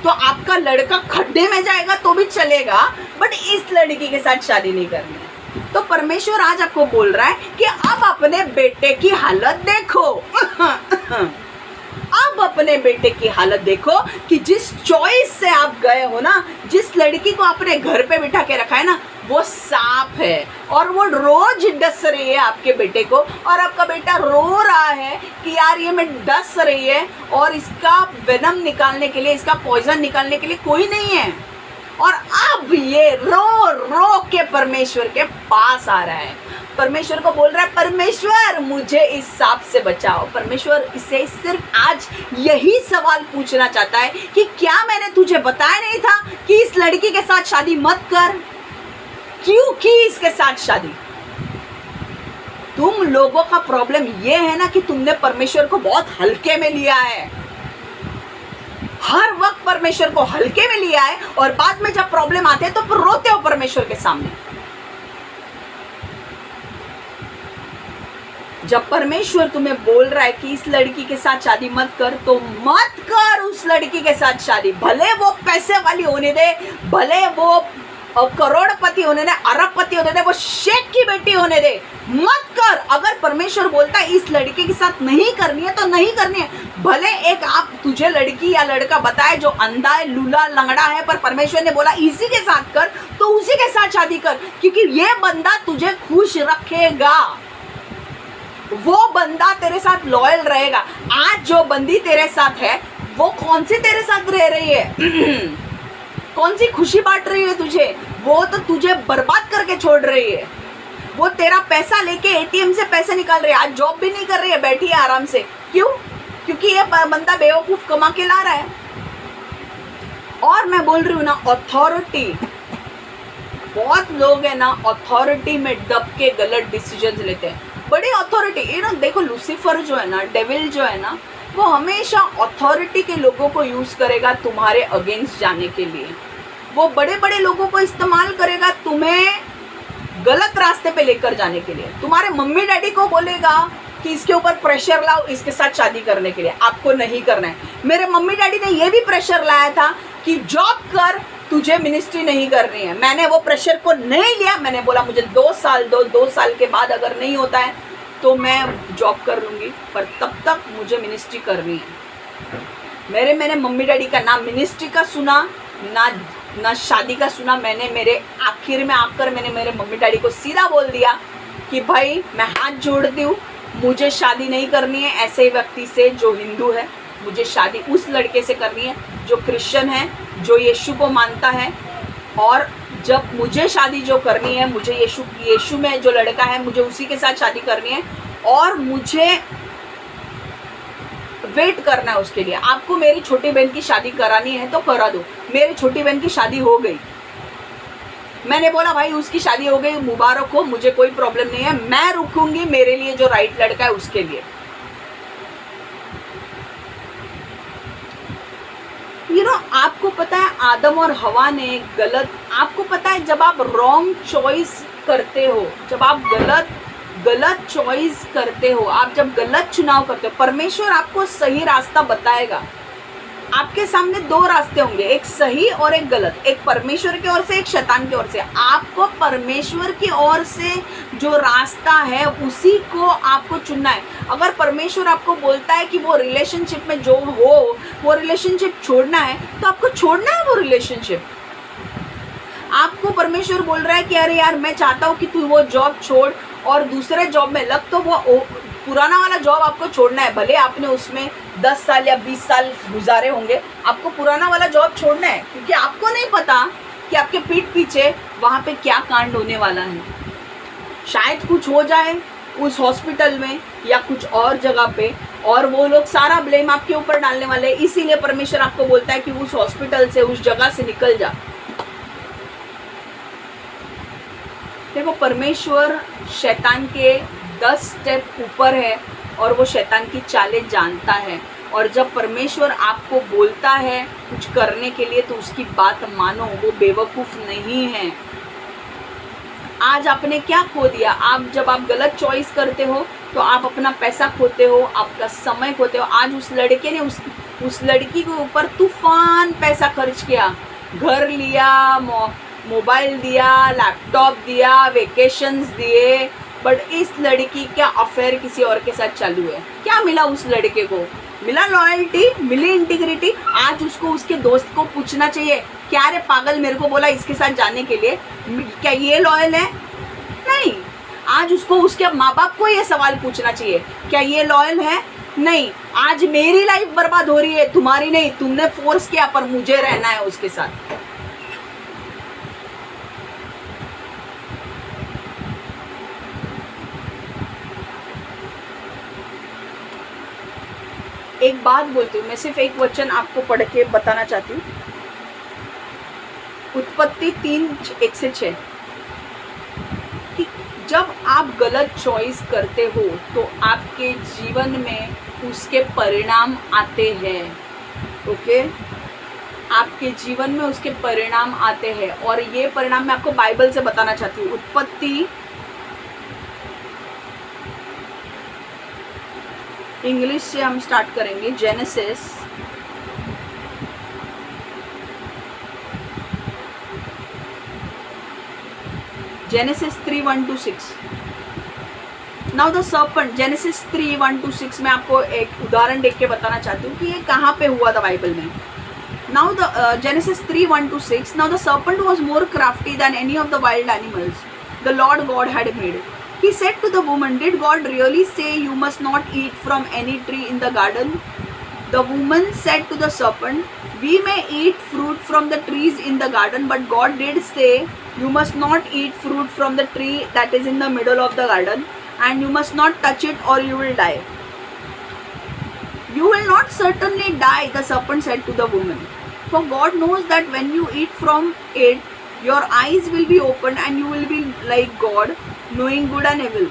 तो आपका लड़का खड्डे में जाएगा तो भी चलेगा, बट इस लड़की के साथ शादी नहीं करनी है। तो परमेश्वर आज आपको बोल रहा है कि अब अपने बेटे की हालत देखो। अब अपने बेटे की हालत देखो कि जिस चॉइस से आप गए हो ना, जिस लड़की को आपने घर पे बिठा के रखा है ना, वो सांप है, और वो रोज डस रही है आपके बेटे को, और आपका बेटा रो रहा है कि यार ये मैं डस रही है, और इसका वेनम निकालने के लिए, इसका पॉइजन निकालने के लिए कोई नहीं है। और अब ये रो रो के परमेश्वर के पास आ रहा है, परमेश्वर को बोल रहा है, परमेश्वर मुझे इस सांप से बचाओ। परमेश्वर इसे सिर्फ आज यही सवाल पूछना चाहता है कि क्या मैंने तुझे बताया नहीं था कि इस लड़की के साथ शादी मत कर? क्यों की इसके साथ शादी? तुम लोगों का प्रॉब्लम ये है ना कि तुमने परमेश्वर को बहुत हल्के में लिया है, हर वक्त परमेश्वर को हल्के में लिया है, और बाद में जब प्रॉब्लम आते हैं तो रोते हो परमेश्वर के सामने। जब परमेश्वर तुम्हें बोल रहा है कि इस लड़की के साथ शादी मत कर, तो मत कर उस लड़की के साथ शादी, भले वो पैसे वाली होने दे, भले वो करोड़पति होने दे, अरबपति होने दे, वो शेख की बेटी होने दे, मत कर। अगर परमेश्वर बोलता है इस लड़के के साथ नहीं करनी है तो नहीं करनी है। भले एक आप तुझे लड़की या लड़का बताए जो अंधा है, लूला लंगड़ा है, पर परमेश्वर ने बोला इसी के साथ कर, तो उसी के साथ शादी कर, क्योंकि ये बंदा तुझे खुश रखेगा, वो बंदा तेरे साथ लॉयल रहेगा। आज जो बंदी तेरे साथ है वो कौन सी तेरे साथ रह रही है? कौन सी खुशी बांट रही है तुझे? वो तो तुझे बर्बाद करके छोड़ रही है। वो तेरा पैसा लेके एटीएम से पैसे निकाल रही है, आज जॉब भी नहीं कर रही है, बैठी है आराम से। क्यों? क्योंकि ये बंदा बेवकूफ कमा के ला रहा है। और मैं बोल रही हूँ ना, अथॉरिटी, बहुत लोग है ना अथॉरिटी में दब के गलत डिसीजंस लेते हैं। बड़ी अथॉरिटी, ये ना देखो, लूसीफर जो है ना, डेविल जो है ना, वो हमेशा अथॉरिटी के लोगों को यूज़ करेगा तुम्हारे अगेंस्ट जाने के लिए। वो बड़े बड़े लोगों को इस्तेमाल करेगा तुम्हें गलत रास्ते पे लेकर जाने के लिए। तुम्हारे मम्मी डैडी को बोलेगा कि इसके ऊपर प्रेशर लाओ इसके साथ शादी करने के लिए, आपको नहीं करना है। मेरे मम्मी डैडी ने ये भी प्रेशर लाया था कि जॉब कर, तुझे मिनिस्ट्री नहीं करनी है। मैंने वो प्रेशर को नहीं लिया, मैंने बोला मुझे 2 साल दो, 2 साल के बाद अगर नहीं होता है तो मैं जॉब कर लूँगी, पर तब तक मुझे मिनिस्ट्री करनी है। मैंने मम्मी डैडी का ना मिनिस्ट्री का सुना, ना ना शादी का सुना मैंने। मेरे आखिर में आकर मैंने मेरे मम्मी डैडी को सीधा बोल दिया कि भाई मैं हाथ जोड़ती हूँ, मुझे शादी नहीं करनी है ऐसे व्यक्ति से जो हिंदू है, मुझे शादी उस लड़के से करनी है जो क्रिश्चियन है, जो यीशु को मानता है। और जब मुझे शादी जो करनी है, मुझे यीशु में जो लड़का है मुझे उसी के साथ शादी करनी है और मुझे वेट करना है उसके लिए। आपको मेरी छोटी बहन की शादी करानी है तो करा दो। मेरी छोटी बहन की शादी हो गई, मैंने बोला भाई उसकी शादी हो गई, मुबारक हो, मुझे कोई प्रॉब्लम नहीं है, मैं रुकूंगी मेरे लिए जो राइट लड़का है उसके लिए। आपको पता है आदम और हवा ने गलत, आपको पता है जब आप रॉन्ग चॉइस करते हो, जब आप गलत चॉइस करते हो, आप जब गलत चुनाव करते हो, परमेश्वर आपको सही रास्ता बताएगा। आपके सामने दो रास्ते होंगे, एक सही और एक गलत, एक परमेश्वर की ओर से, एक शैतान की ओर से। आपको परमेश्वर की ओर से जो रास्ता है उसी को आपको चुनना है। अगर परमेश्वर आपको बोलता है कि वो रिलेशनशिप में जो हो वो रिलेशनशिप छोड़ना है तो आपको छोड़ना है वो रिलेशनशिप। आपको परमेश्वर बोल रहा है कि अरे यार मैं चाहता हूँ कि तू वो जॉब छोड़ और दूसरे जॉब में लग, तो वो पुराना वाला जॉब आपको छोड़ना है। भले आपने उसमें 10 साल या 20 साल गुजारे होंगे, आपको पुराना वाला जॉब छोड़ना है, क्योंकि आपको नहीं पता कि आपके पीठ पीछे वहाँ पे क्या कांड होने वाला है। शायद कुछ हो जाए उस हॉस्पिटल में या कुछ और जगह पे, और वो लोग सारा ब्लेम आपके ऊपर डालने वाले हैं। इसीलिए परमेश्वर आपको बोलता है कि उस हॉस्पिटल से, उस जगह से निकल जा। देखो, परमेश्वर शैतान के 10 स्टेप ऊपर है और वो शैतान की चालें जानता है। और जब परमेश्वर आपको बोलता है कुछ करने के लिए तो उसकी बात मानो, वो बेवकूफ़ नहीं है। आज आपने क्या खो दिया? जब आप गलत चॉइस करते हो तो आप अपना पैसा खोते हो, आपका समय खोते हो। आज उस लड़के ने उस लड़की के ऊपर तूफान पैसा खर्च किया, घर लिया, मोबाइल दिया, लैपटॉप दिया, वेकेशंस दिए, बट इस लड़की का अफेयर किसी और के साथ चालू है। क्या मिला उस लड़के को? मिला लॉयल्टी, मिली इंटीग्रिटी। आज उसको उसके दोस्त को पूछना चाहिए, क्या रे पागल मेरे को बोला इसके साथ जाने के लिए, क्या ये लॉयल है? नहीं। आज उसको उसके माँ बाप को ये सवाल पूछना चाहिए, क्या ये लॉयल है? नहीं। आज मेरी लाइफ बर्बाद हो रही है, तुम्हारी नहीं। तुमने फोर्स किया पर मुझे रहना है उसके साथ। एक बात बोलती हूँ, मैं सिर्फ एक वचन आपको पढ़ के बताना चाहती हूँ। उत्पत्ति 3:1-6 कि जब आप गलत चॉइस करते हो तो आपके जीवन में उसके परिणाम आते हैं। ओके, आपके जीवन में उसके परिणाम आते हैं और ये परिणाम मैं आपको बाइबल से बताना चाहती हूँ। उत्पत्ति, इंग्लिश से हम स्टार्ट करेंगे। Genesis Genesis 3:1-6। Now the serpent, Genesis 3:1-6 में आपको एक उदाहरण देख के बताना चाहती हूँ कि ये कहाँ पे हुआ था बाइबल में। Now the Genesis 3:1-6, now the serpent was more crafty than any of the wild animals the Lord God had made. He said to the woman, did God really say you must not eat from any tree in the garden? The woman said to the serpent, we may eat fruit from the trees in the garden, but God did say you must not eat fruit from the tree that is in the middle of the garden, and you must not touch it or you will die. You will not certainly die, the serpent said to the woman. For God knows that when you eat from it, your eyes will be opened and you will be like God, knowing good and evil.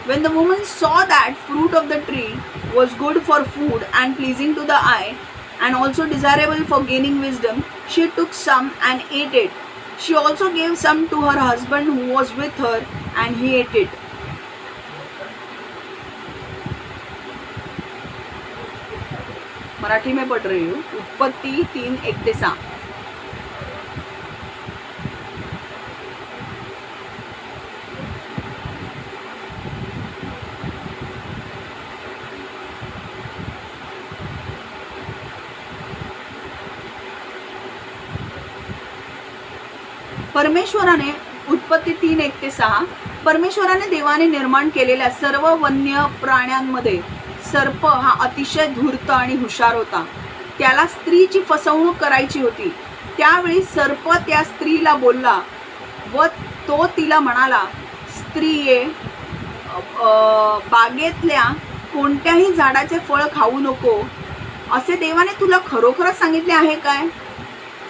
When the woman saw that fruit of the tree was good for food and pleasing to the eye and also desirable for gaining wisdom, she took some and ate it. She also gave some to her husband who was with her and he ate it. Marathi में पढ़ रही हूँ। उत्पत्ति 3:1-6। परमेश्वराने उत्पत्ती 3:1-6 परमेश्वराने देवाने निर्माण केलेल्या सर्व वन्य प्राण्यांमध्ये सर्प हा अतिशय धूर्त आणि हुशार होता. त्याला स्त्रीची फसवणूक करायची होती. त्यावेळी सर्प त्या स्त्रीला बोलला व तो तिला म्हणाला, स्त्रिये, बागेतल्या कोणत्याही झाडाचे फळ खाऊ नको असे देवाने तुला खरोखरच सांगितले आहे काय?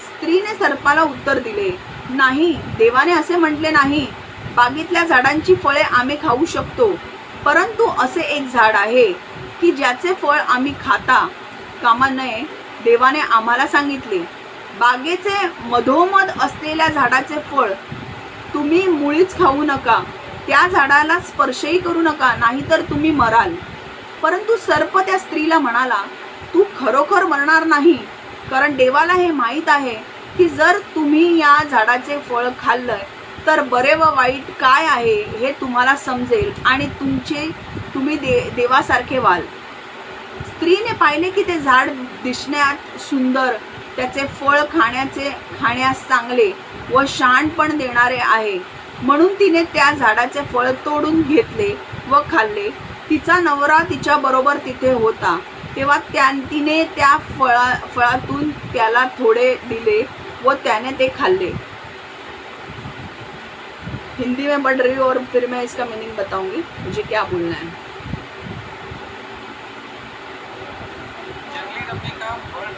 स्त्रीने सर्पाला उत्तर दिले, नाही, देवाने असे म्हटले नाही. बागेतल्या झाडांची फळे आम्ही खाऊ शकतो, परंतु असे एक झाड आहे की ज्याचे फळ आम्ही खाता कामा नये देवाने आम्हाला सांगितले. बागेचे मधोमध असलेल्या झाडाचे फळ तुम्ही मुळीच खाऊ नका, त्या झाडाला स्पर्शही करू नका, नाहीतर तुम्ही मराल. परंतु सर्प त्या स्त्रीला म्हणाला, तू खरोखर मरणार नाही, कारण देवाला हे माहीत आहे की जर तुम्ही या झाडाचे फळ खाल्लं तर बरे व वाईट काय आहे हे तुम्हाला समजेल आणि तुम्ही देवासारखे व्हाल. स्त्रीने पाहिले की ते झाड दिसण्यात सुंदर, त्याचे फळ खाण्यास चांगले व शहाणपण देणारे आहे, म्हणून तिने त्या झाडाचे फळ तोडून घेतले व खाल्ले. तिचा नवरा तिच्या बरोबर तिथे होता तेव्हा तिने त्या फळातून त्याला थोडे दिले व त्याने ते खाल्ले. हिंदी में पढ़ रही हूँ और फिर मैं इसका मीनिंग बताऊंगी मुझे क्या बोलना है. जंगली रम्मी का फल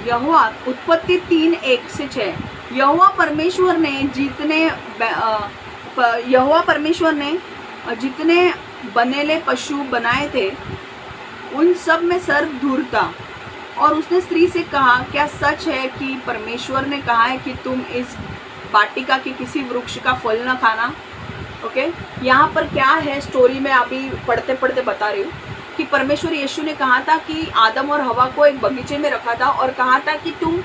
यहोवा उत्पत्ति 3:1-6 यहोवा परमेश्वर ने जितने बनेले पशु बनाए थे उन सब में सर्प धूर्त था. और उसने स्त्री से कहा, क्या सच है कि परमेश्वर ने कहा है कि तुम इस वाटिका के किसी वृक्ष का फल न खाना? ओके, यहाँ पर क्या है स्टोरी में अभी पढ़ते पढ़ते बता रही हूँ कि परमेश्वर यीशु ने कहा था कि आदम और हवा को एक बगीचे में रखा था और कहा था कि तुम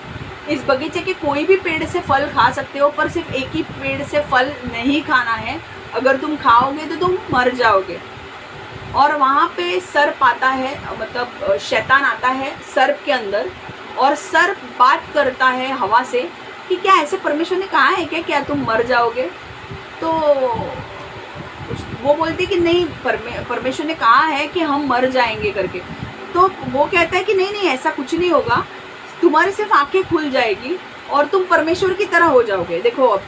इस बगीचे के कोई भी पेड़ से फल खा सकते हो, पर सिर्फ एक ही पेड़ से फल नहीं खाना है. अगर तुम खाओगे तो तुम मर जाओगे. और वहाँ पे सर्प आता है, मतलब शैतान आता है सर्प के अंदर, और सर्प बात करता है हवा से कि क्या ऐसे परमेश्वर ने कहा है क्या तुम मर जाओगे? तो वो बोलती कि नहीं, परमेश्वर ने कहा है कि हम मर जाएंगे करके. तो वो कहता है कि नहीं, ऐसा कुछ नहीं होगा, तुम्हारी सिर्फ आंखें खुल जाएगी और तुम परमेश्वर की तरह हो जाओगे. देखो, अब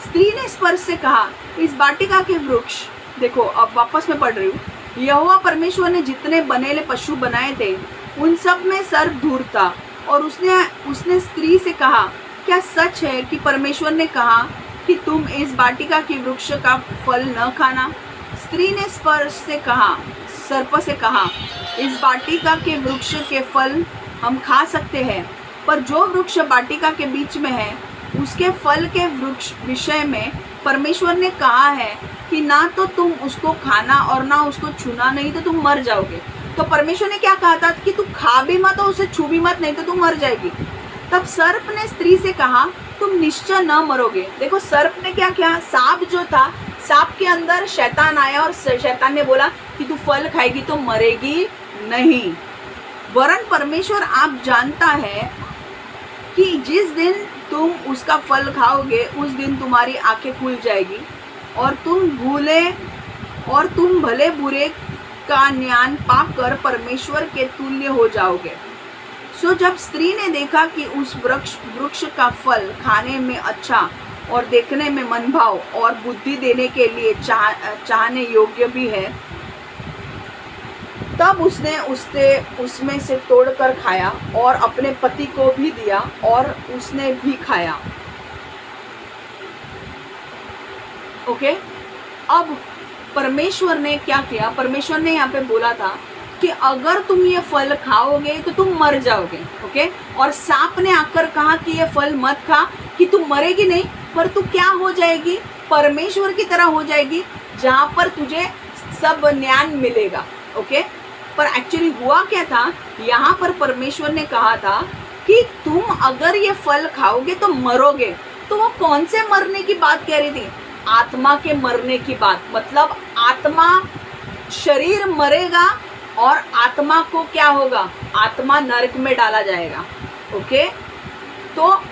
स्त्री ने स्पर्श से कहा, इस वाटिका के वृक्ष, देखो अब वापस मैं पढ़ रही हूँ, यहोवा परमेश्वर ने जितने बनेले पशु बनाए थे उन सब में सर्प धूर्त था. और उसने स्त्री से कहा, क्या सच है कि परमेश्वर ने कहा कि तुम इस वाटिका के वृक्ष का फल न खाना? स्त्री ने स्पर्श से कहा, सर्प से कहा, इस वाटिका के वृक्ष के फल हम खा सकते हैं, पर जो वृक्ष वाटिका के बीच में है उसके फल के वृक्ष विषय में परमेश्वर ने कहा है कि ना तो तुम उसको खाना और ना उसको छूना, नहीं तो तुम मर जाओगे. तो परमेश्वर ने क्या कहा था कि तू खा भी मत और उसे छू भी मत, नहीं तो तुम मर जाएगी. तब सर्प ने स्त्री से कहा, तुम निश्चय न मरोगे. देखो सर्प ने क्या किया, सांप जो था, सांप के अंदर शैतान आया और शैतान ने बोला कि तू फल खाएगी तो मरेगी नहीं, वरन परमेश्वर आप जानता है कि जिस दिन तुम उसका फल खाओगे उस दिन तुम्हारी आंखें खुल जाएगी और तुम भले बुरे का ज्ञान पाकर परमेश्वर के तुल्य हो जाओगे. सो जब स्त्री ने देखा कि उस वृक्ष का फल खाने में अच्छा और देखने में मनभाव और बुद्धि देने के लिए चाहने योग्य भी है, तब उसने उसमें से तोड़कर खाया और अपने पति को भी दिया और उसने भी खाया. ओके, अब परमेश्वर ने क्या किया, परमेश्वर ने यहाँ पे बोला था कि अगर तुम ये फल खाओगे तो तुम मर जाओगे. ओके, और सांप ने आकर कहा कि ये फल मत खा, कि तुम मरेगी नहीं, पर तू क्या हो जाएगी, परमेश्वर की तरह हो जाएगी, जहाँ पर तुझे सब ज्ञान मिलेगा. ओके। पर एक्चुअली हुआ क्या था, यहाँ पर परमेश्वर ने कहा था कि तुम अगर ये फल खाओगे तो मरोगे। तो वो कौन से मरने की बात कह रही थी? आत्मा के मरने की बात। मतलब आत्मा, शरीर मरेगा और आत्मा को क्या होगा? आत्मा नरक में डाला जाएगा। ओके। तो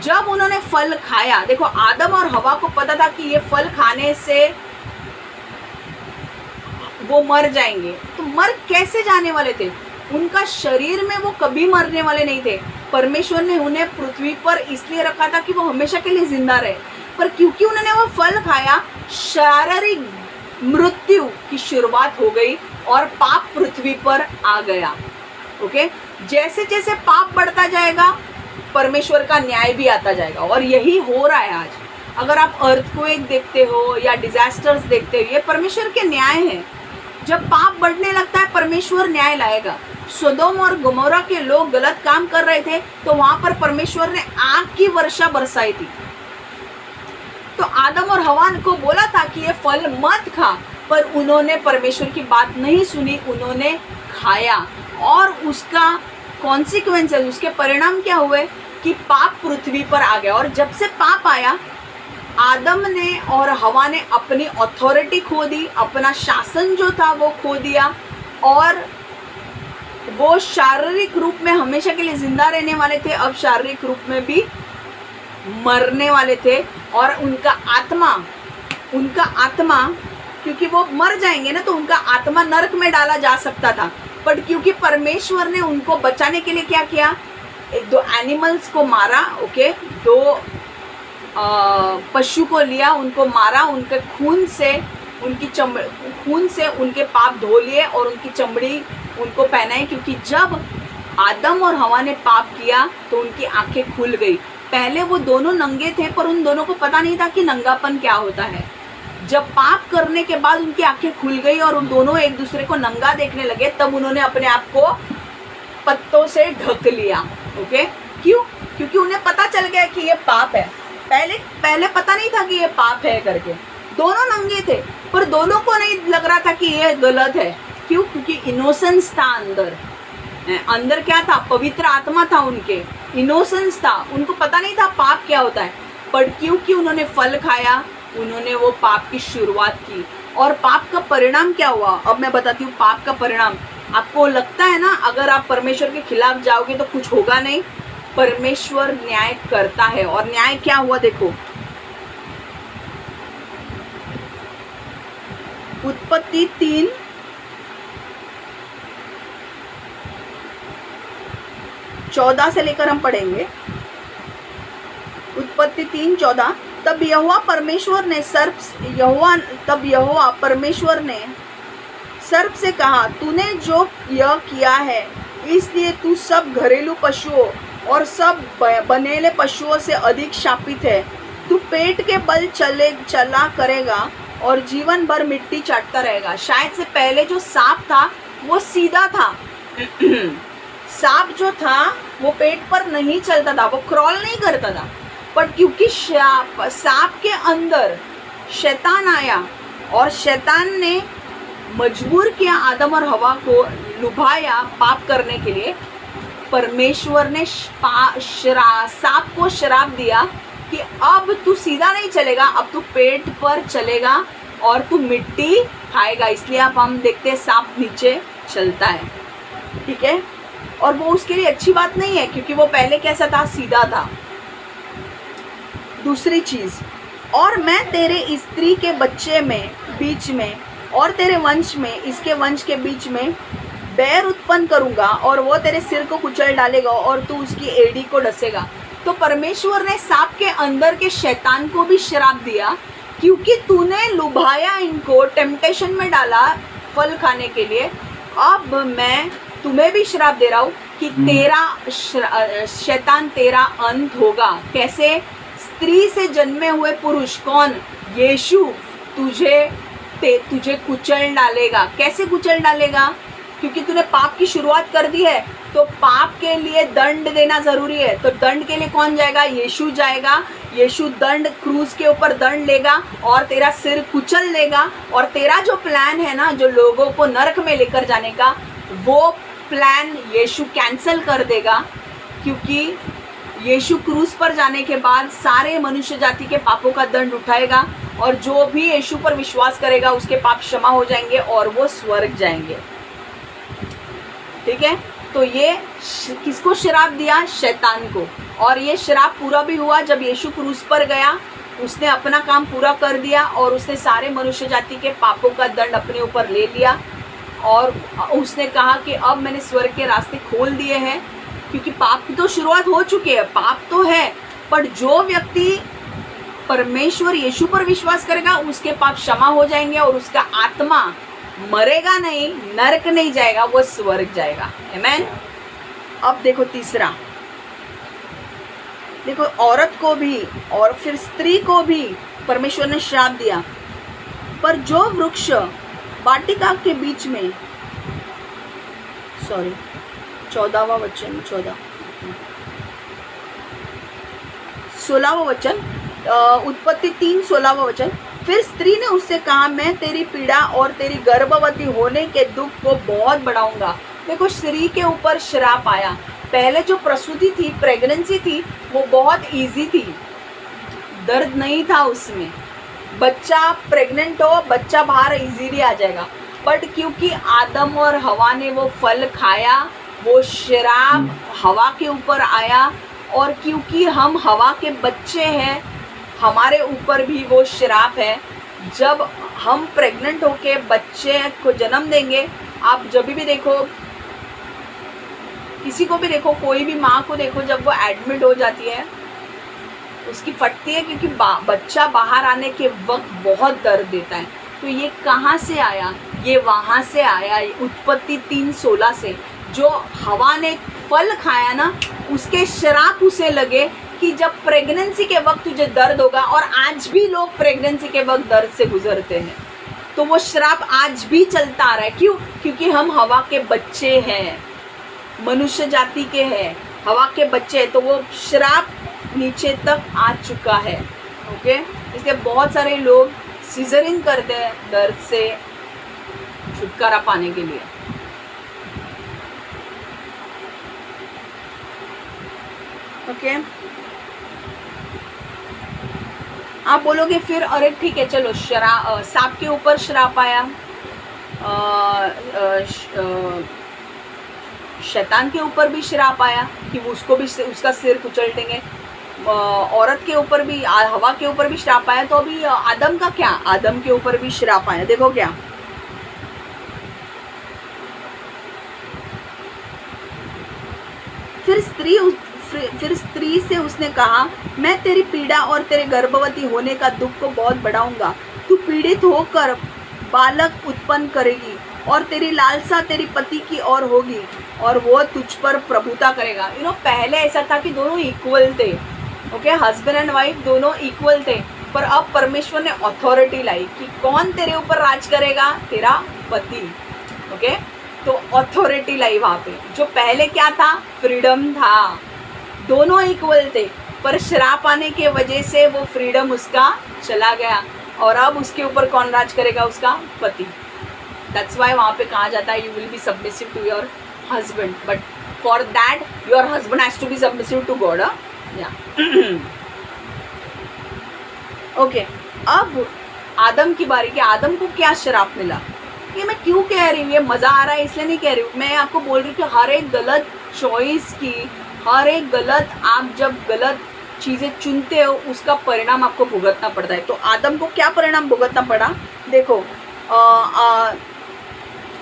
जब उन्होंने फल खाया, देखो आदम और हवा को पता था कि ये फल खाने से वो मर जाएंगे। तो मर कैसे जाने वाले थे? उनका शरीर में वो कभी मरने वाले नहीं थे। परमेश्वर ने उन्हें पृथ्वी पर इसलिए रखा था कि वो हमेशा के लिए जिंदा रहे। पर क्योंकि उन्होंने वो फल खाया, शारीरिक मृत्यु की शुरुआत हो गई और पाप पृथ्वी पर आ गया। ओके। जैसे जैसे पाप बढ़ता जाएगा, परमेश्वर का न्याय भी आता जाएगा। और यही हो रहा है आज। अगर आप अर्थक्वेक देखते हो या डिजास्टर्स देखते हो, ये परमेश्वर के न्याय है। जब पाप बढ़ने लगता है, परमेश्वर न्याय लाएगा। सोदोम और गमोरा के लोग गलत काम कर रहे थे, तो वहां पर परमेश्वर ने आग की वर्षा बरसाई थी। तो आदम और हवा को बोला था कि ये फल मत खा, पर उन्होंने परमेश्वर की बात नहीं सुनी, उन्होंने खाया। और उसका कॉन्सिक्वेंसेस, उसके परिणाम क्या हुए कि पाप पृथ्वी पर आ गया। और जब से पाप आया, आदम ने और हवा ने अपनी अथॉरिटी खो दी, अपना शासन जो था वो खो दिया। और वो शारीरिक रूप में हमेशा के लिए जिंदा रहने वाले थे, अब शारीरिक रूप में भी मरने वाले थे। और उनका आत्मा क्योंकि वो मर जाएंगे ना, तो उनका आत्मा नरक में डाला जा सकता था। पर क्योंकि परमेश्वर ने उनको बचाने के लिए क्या किया? एक दो एनिमल्स को मारा। ओके। दो पशु को लिया, उनको मारा, उनके खून से उनके पाप धो लिए और उनकी चमड़ी उनको पहनाई। क्योंकि जब आदम और हवा ने पाप किया तो उनकी आंखें खुल गई। पहले वो दोनों नंगे थे, पर उन दोनों को पता नहीं था कि नंगापन क्या होता है। जब पाप करने के बाद उनकी आंखें खुल गई और उन दोनों एक दूसरे को नंगा देखने लगे, तब उन्होंने अपने आप को पत्तों से ढक लिया। ओके। क्यों? क्योंकि उन्हें पता चल गया कि ये पाप है। पहले पता नहीं था कि ये पाप है करके। दोनों नंगे थे, पर दोनों को नहीं लग रहा था कि ये गलत है। क्यों? क्योंकि इनोसेंस था अंदर क्या था? पवित्र आत्मा था उनके, इनोसेंस था। उनको पता नहीं था पाप क्या होता है। पर क्योंकि उन्होंने फल खाया, उन्होंने वो पाप की शुरुआत की। और पाप का परिणाम क्या हुआ? अब मैं बताती हूँ पाप का परिणाम। आपको लगता है ना, अगर आप परमेश्वर के खिलाफ जाओगे तो कुछ होगा नहीं। परमेश्वर न्याय करता है। और न्याय क्या हुआ? देखो, उत्पत्ति 3:14 से लेकर हम पढ़ेंगे। उत्पत्ति 3:14। तब यहोवा परमेश्वर ने सर्प से कहा, तूने जो यह किया है, इसलिए तू सब घरेलू पशुओं और सब बनेले पशुओं से अधिक शापित है। तू पेट के बल चला करेगा और जीवन भर मिट्टी चाटता रहेगा। शायद से पहले जो सांप था वो सीधा था। सांप जो था वो पेट पर नहीं चलता था, वो क्रॉल नहीं करता था। पर क्योंकि सांप के अंदर शैतान आया और शैतान ने मजबूर किया आदम और हवा को, लुभाया पाप करने के लिए, परमेश्वर ने सांप को श्राप दिया कि अब तू सीधा नहीं चलेगा, अब तू पेट पर चलेगा और तू मिट्टी खाएगा। इसलिए अब हम देखते हैं सांप नीचे चलता है। ठीक है। और वो उसके लिए अच्छी बात नहीं है, क्योंकि वो पहले कैसा था? सीधा था। दूसरी चीज, और मैं तेरे स्त्री के बच्चे में बीच में और तेरे वंश में, इसके वंश के बीच में बैर उत्पन्न करूंगा और वो तेरे सिर को कुचल डालेगा और तू उसकी एड़ी को डसेगा। तो परमेश्वर ने सांप के अंदर के शैतान को भी श्राप दिया, क्योंकि तूने लुभाया इनको, टेम्पटेशन में डाला फल खाने के लिए। अब मैं तुम्हें भी श्राप दे रहा हूँ कि तेरा शैतान तेरा अंत होगा। कैसे? स्त्री से जन्मे हुए पुरुष, कौन? यीशु, तुझे कुचल डालेगा। कैसे कुचल डालेगा? क्योंकि तूने पाप की शुरुआत कर दी है, तो पाप के लिए दंड देना जरूरी है। तो दंड के लिए कौन जाएगा? यीशु जाएगा। यीशु दंड क्रूज के ऊपर दंड लेगा और तेरा सिर कुचल देगा, और तेरा जो प्लान है ना जो लोगों को नरक में लेकर जाने का, वो प्लान यीशु कैंसिल कर देगा, क्योंकि यीशु क्रूज पर जाने के बाद सारे मनुष्य जाति के पापों का दंड उठाएगा, और जो भी यीशु पर विश्वास करेगा उसके पाप क्षमा हो जाएंगे और वो स्वर्ग जाएंगे। ठीक है, तो ये किसको श्राप दिया? शैतान को। और ये श्राप पूरा भी हुआ जब यीशु क्रूस पर गया, उसने अपना काम पूरा कर दिया और उसने सारे मनुष्य जाति के पापों का दंड अपने ऊपर ले लिया, और उसने कहा कि अब मैंने स्वर्ग के रास्ते खोल दिए हैं, क्योंकि पाप की तो शुरुआत हो चुकी है, पाप तो है, पर जो व्यक्ति परमेश्वर यीशु पर विश्वास करेगा उसके पाप क्षमा हो जाएंगे और उसका आत्मा मरेगा नहीं, नरक नहीं जाएगा, वो स्वर्ग जाएगा। आमीन। अब देखो तीसरा, देखो औरत को भी और फिर स्त्री को भी परमेश्वर ने श्राप दिया, पर जो वृक्ष वाटिका के बीच में, 14वां वचन, 16वां वचन, उत्पत्ति 3:16वां वचन, फिर स्त्री ने उससे कहा, मैं तेरी पीड़ा और तेरी गर्भवती होने के दुख को बहुत बढ़ाऊंगा। देखो स्त्री के ऊपर श्राप आया। पहले जो प्रसूति थी, प्रेगनेंसी थी, वो बहुत इजी थी, दर्द नहीं था उसमें, बच्चा प्रेग्नेंट हो, बच्चा बाहर इजीली आ जाएगा। बट क्योंकि आदम और हवा ने वो फल खाया, वो श्राप हवा के ऊपर आया, और क्योंकि हम हवा के बच्चे हैं, हमारे ऊपर भी वो श्राप है। जब हम प्रेग्नेंट होके बच्चे को जन्म देंगे, आप जब भी देखो, किसी को भी देखो, कोई भी माँ को देखो, जब वो एडमिट हो जाती है उसकी फटती है, क्योंकि बच्चा बाहर आने के वक्त बहुत दर्द देता है। तो ये कहाँ से आया? ये वहाँ से आया, उत्पत्ति 3:16 से। जो हवा ने फल खाया ना, उसके श्राप उसे लगे कि जब प्रेगनेंसी के वक्त तुझे दर्द होगा, और आज भी लोग प्रेगनेंसी के वक्त दर्द से गुजरते हैं, तो वो श्राप आज भी चलता आ रहा है। क्यों? क्योंकि हम हवा के बच्चे हैं, मनुष्य जाति के हैं, हवा के बच्चे हैं, तो वो श्राप नीचे तक आ चुका है। ओके, इसलिए बहुत सारे लोग सिजरिंग करते हैं दर्द से छुटकारा पाने के लिए। ओके, आप बोलोगे फिर, अरे ठीक है चलो, सांप के ऊपर श्राप आया, शैतान के ऊपर भी श्राप आया कि वो उसको भी, उसका सिर कुचल देंगे, औरत के ऊपर भी, हवा के ऊपर भी श्राप आया, तो अभी आदम का क्या? आदम के ऊपर भी श्राप आया। देखो क्या, फिर स्त्री से उसने कहा, मैं तेरी पीड़ा और तेरे गर्भवती होने का दुख को बहुत बढ़ाऊंगा। तू पीड़ित होकर बालक उत्पन्न करेगी, और तेरी लालसा तेरी पति की ओर होगी, और वो तुझ पर प्रभुता करेगा। पहले ऐसा था कि दोनों इक्वल थे। ओके, हस्बैंड एंड वाइफ दोनों इक्वल थे, पर अब परमेश्वर ने अथॉरिटी लाई कि कौन तेरे ऊपर राज करेगा? तेरा पति। ओके, तो अथॉरिटी लाई वहाँ पे। जो पहले क्या था? फ्रीडम था, दोनों इक्वल थे, पर श्राप आने के वजह से वो फ्रीडम उसका चला गया, और अब उसके ऊपर कौन राज करेगा? उसका पति। दैट्स वाई वहाँ पे कहा जाता है, you will be submissive to your husband, but for that your husband has to be submissive to God. Okay, अब आदम की बारी कि आदम को क्या श्राप मिला। ये मैं क्यों कह रही हूँ, ये मज़ा आ रहा है इसलिए नहीं कह रही हूँ, मैं आपको बोल रही हूँ कि हर एक गलत चॉइस की, हर एक गलत, आप जब गलत चीज़ें चुनते हो उसका परिणाम आपको भुगतना पड़ता है। तो आदम को क्या परिणाम भुगतना पड़ा? देखो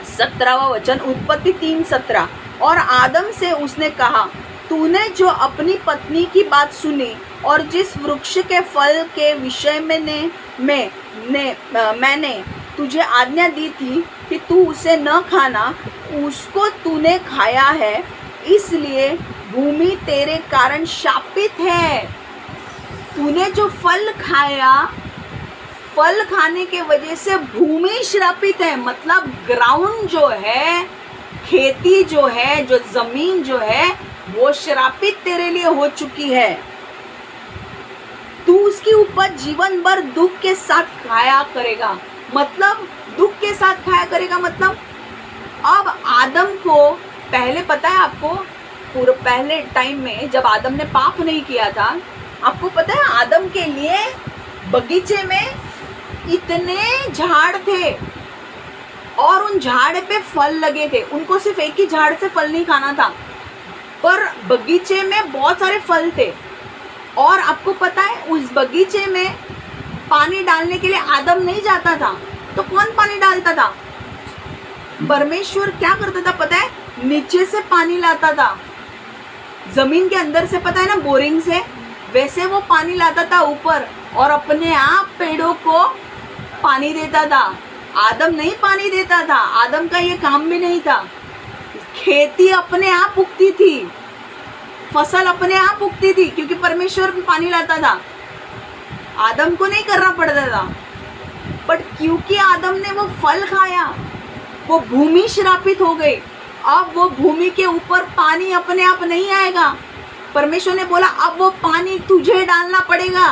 17वां वचन, उत्पत्ति 3:17, और आदम से उसने कहा, तूने जो अपनी पत्नी की बात सुनी और जिस वृक्ष के फल के विषय में मैंने तुझे आज्ञा दी थी कि तू उसे न खाना, उसको तूने खाया है, इसलिए भूमि तेरे कारण शापित है। तूने जो फल खाया, फल खाने के वजह से भूमि श्रापित है। मतलब ग्राउंड जो है, खेती जो है, जो जमीन जो है, वो श्रापित तेरे लिए हो चुकी है। उसकी उपज जीवन भर दुख के साथ खाया करेगा। मतलब दुख के साथ खाया करेगा मतलब अब आदम को पहले पता है आपको, पूरे पहले टाइम में जब आदम ने पाप नहीं किया था, आपको पता है आदम के लिए बगीचे में इतने झाड़ थे और उन झाड़ पे फल लगे थे। उनको सिर्फ एक ही झाड़ से फल नहीं खाना था, पर बगीचे में बहुत सारे फल थे। और आपको पता है उस बगीचे में पानी डालने के लिए आदम नहीं जाता था, तो कौन पानी डालता था? परमेश्वर क्या करता था पता है? नीचे से पानी लाता था, जमीन के अंदर से, पता है ना, बोरिंग से, वैसे वो पानी लाता था ऊपर और अपने आप पेड़ों को पानी देता था। आदम नहीं पानी देता था, आदम का ये काम भी नहीं था। खेती अपने आप उगती थी, फसल अपने आप उगती थी, क्योंकि परमेश्वर पानी लाता था, आदम को नहीं करना पड़ता था। बट क्योंकि आदम ने वो फल खाया, वो भूमि श्रापित हो गई। अब वो भूमि के ऊपर पानी अपने आप नहीं आएगा। परमेश्वर ने बोला अब वो पानी तुझे डालना पड़ेगा,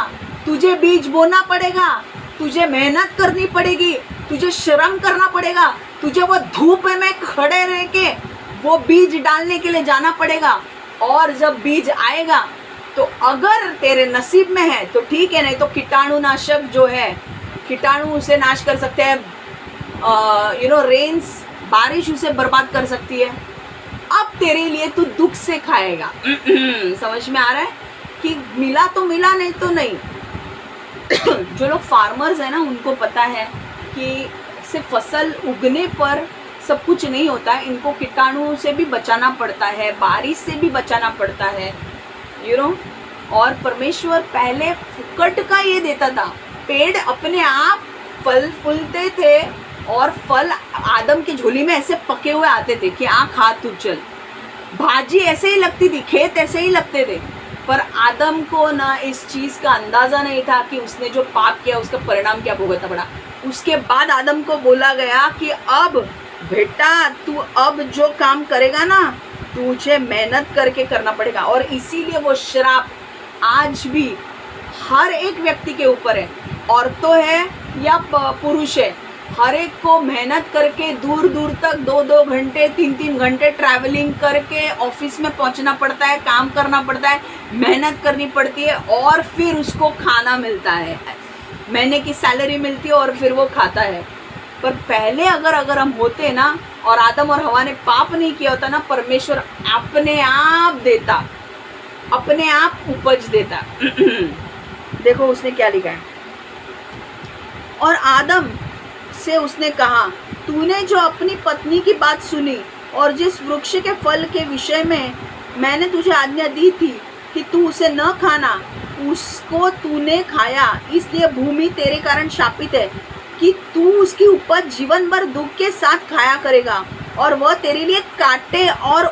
तुझे बीज बोना पड़ेगा, तुझे मेहनत करनी पड़ेगी, तुझे श्रम करना पड़ेगा, तुझे वो धूप में खड़े रह के वो बीज डालने के लिए जाना पड़ेगा। और जब बीज आएगा तो अगर तेरे नसीब में है तो ठीक है, नहीं तो कीटाणुनाशक जो है, कीटाणु उसे नाश कर सकते हैं, रेन्स, बारिश उसे बर्बाद कर सकती है। अब तेरे लिए तू दुख से खाएगा। समझ में आ रहा है कि मिला तो मिला, नहीं तो नहीं। जो लोग फार्मर्स है ना, उनको पता है कि सिर्फ फसल उगने पर सब कुछ नहीं होता है, इनको कीटाणु से भी बचाना पड़ता है, बारिश से भी बचाना पड़ता है, और परमेश्वर पहले फुकट का ये देता था। पेड़ अपने आप फल फूलते थे और फल आदम की झोली में ऐसे पके हुए आते थे कि खा तू चल। भाजी ऐसे ही लगती थी, खेत ऐसे ही लगते थे, पर आदम को ना इस चीज़ का अंदाज़ा नहीं था कि उसने जो पाप किया उसका परिणाम क्या भुगतना पड़ा। उसके बाद आदम को बोला गया कि अब बेटा तू अब जो काम करेगा ना, तुझे मेहनत करके करना पड़ेगा। और इसीलिए वो श्राप आज भी हर एक व्यक्ति के ऊपर है, औरतों है या पुरुष है, हर एक को मेहनत करके दूर दूर तक 2-2 घंटे 3-3 घंटे ट्रैवलिंग करके ऑफिस में पहुंचना पड़ता है, काम करना पड़ता है, मेहनत करनी पड़ती है, और फिर उसको खाना मिलता है, महीने की सैलरी मिलती है और फिर वो खाता है। पर पहले अगर हम होते ना और आदम और हवा ने पाप नहीं किया होता ना, परमेश्वर अपने आप देता, अपने आप उपज देता। देखो उसने क्या लिखा है, और आदम से उसने कहा, तूने जो अपनी पत्नी की बात सुनी और जिस वृक्ष के फल के विषय में मैंने तुझे आज्ञा दी थी कि तू उसे न खाना, उसको तूने खाया, इसलिए भूमि तेरे कारण शापित है कि तू उसकी उपज जीवन भर दुख के साथ खाया करेगा, और वह तेरे लिए कांटे और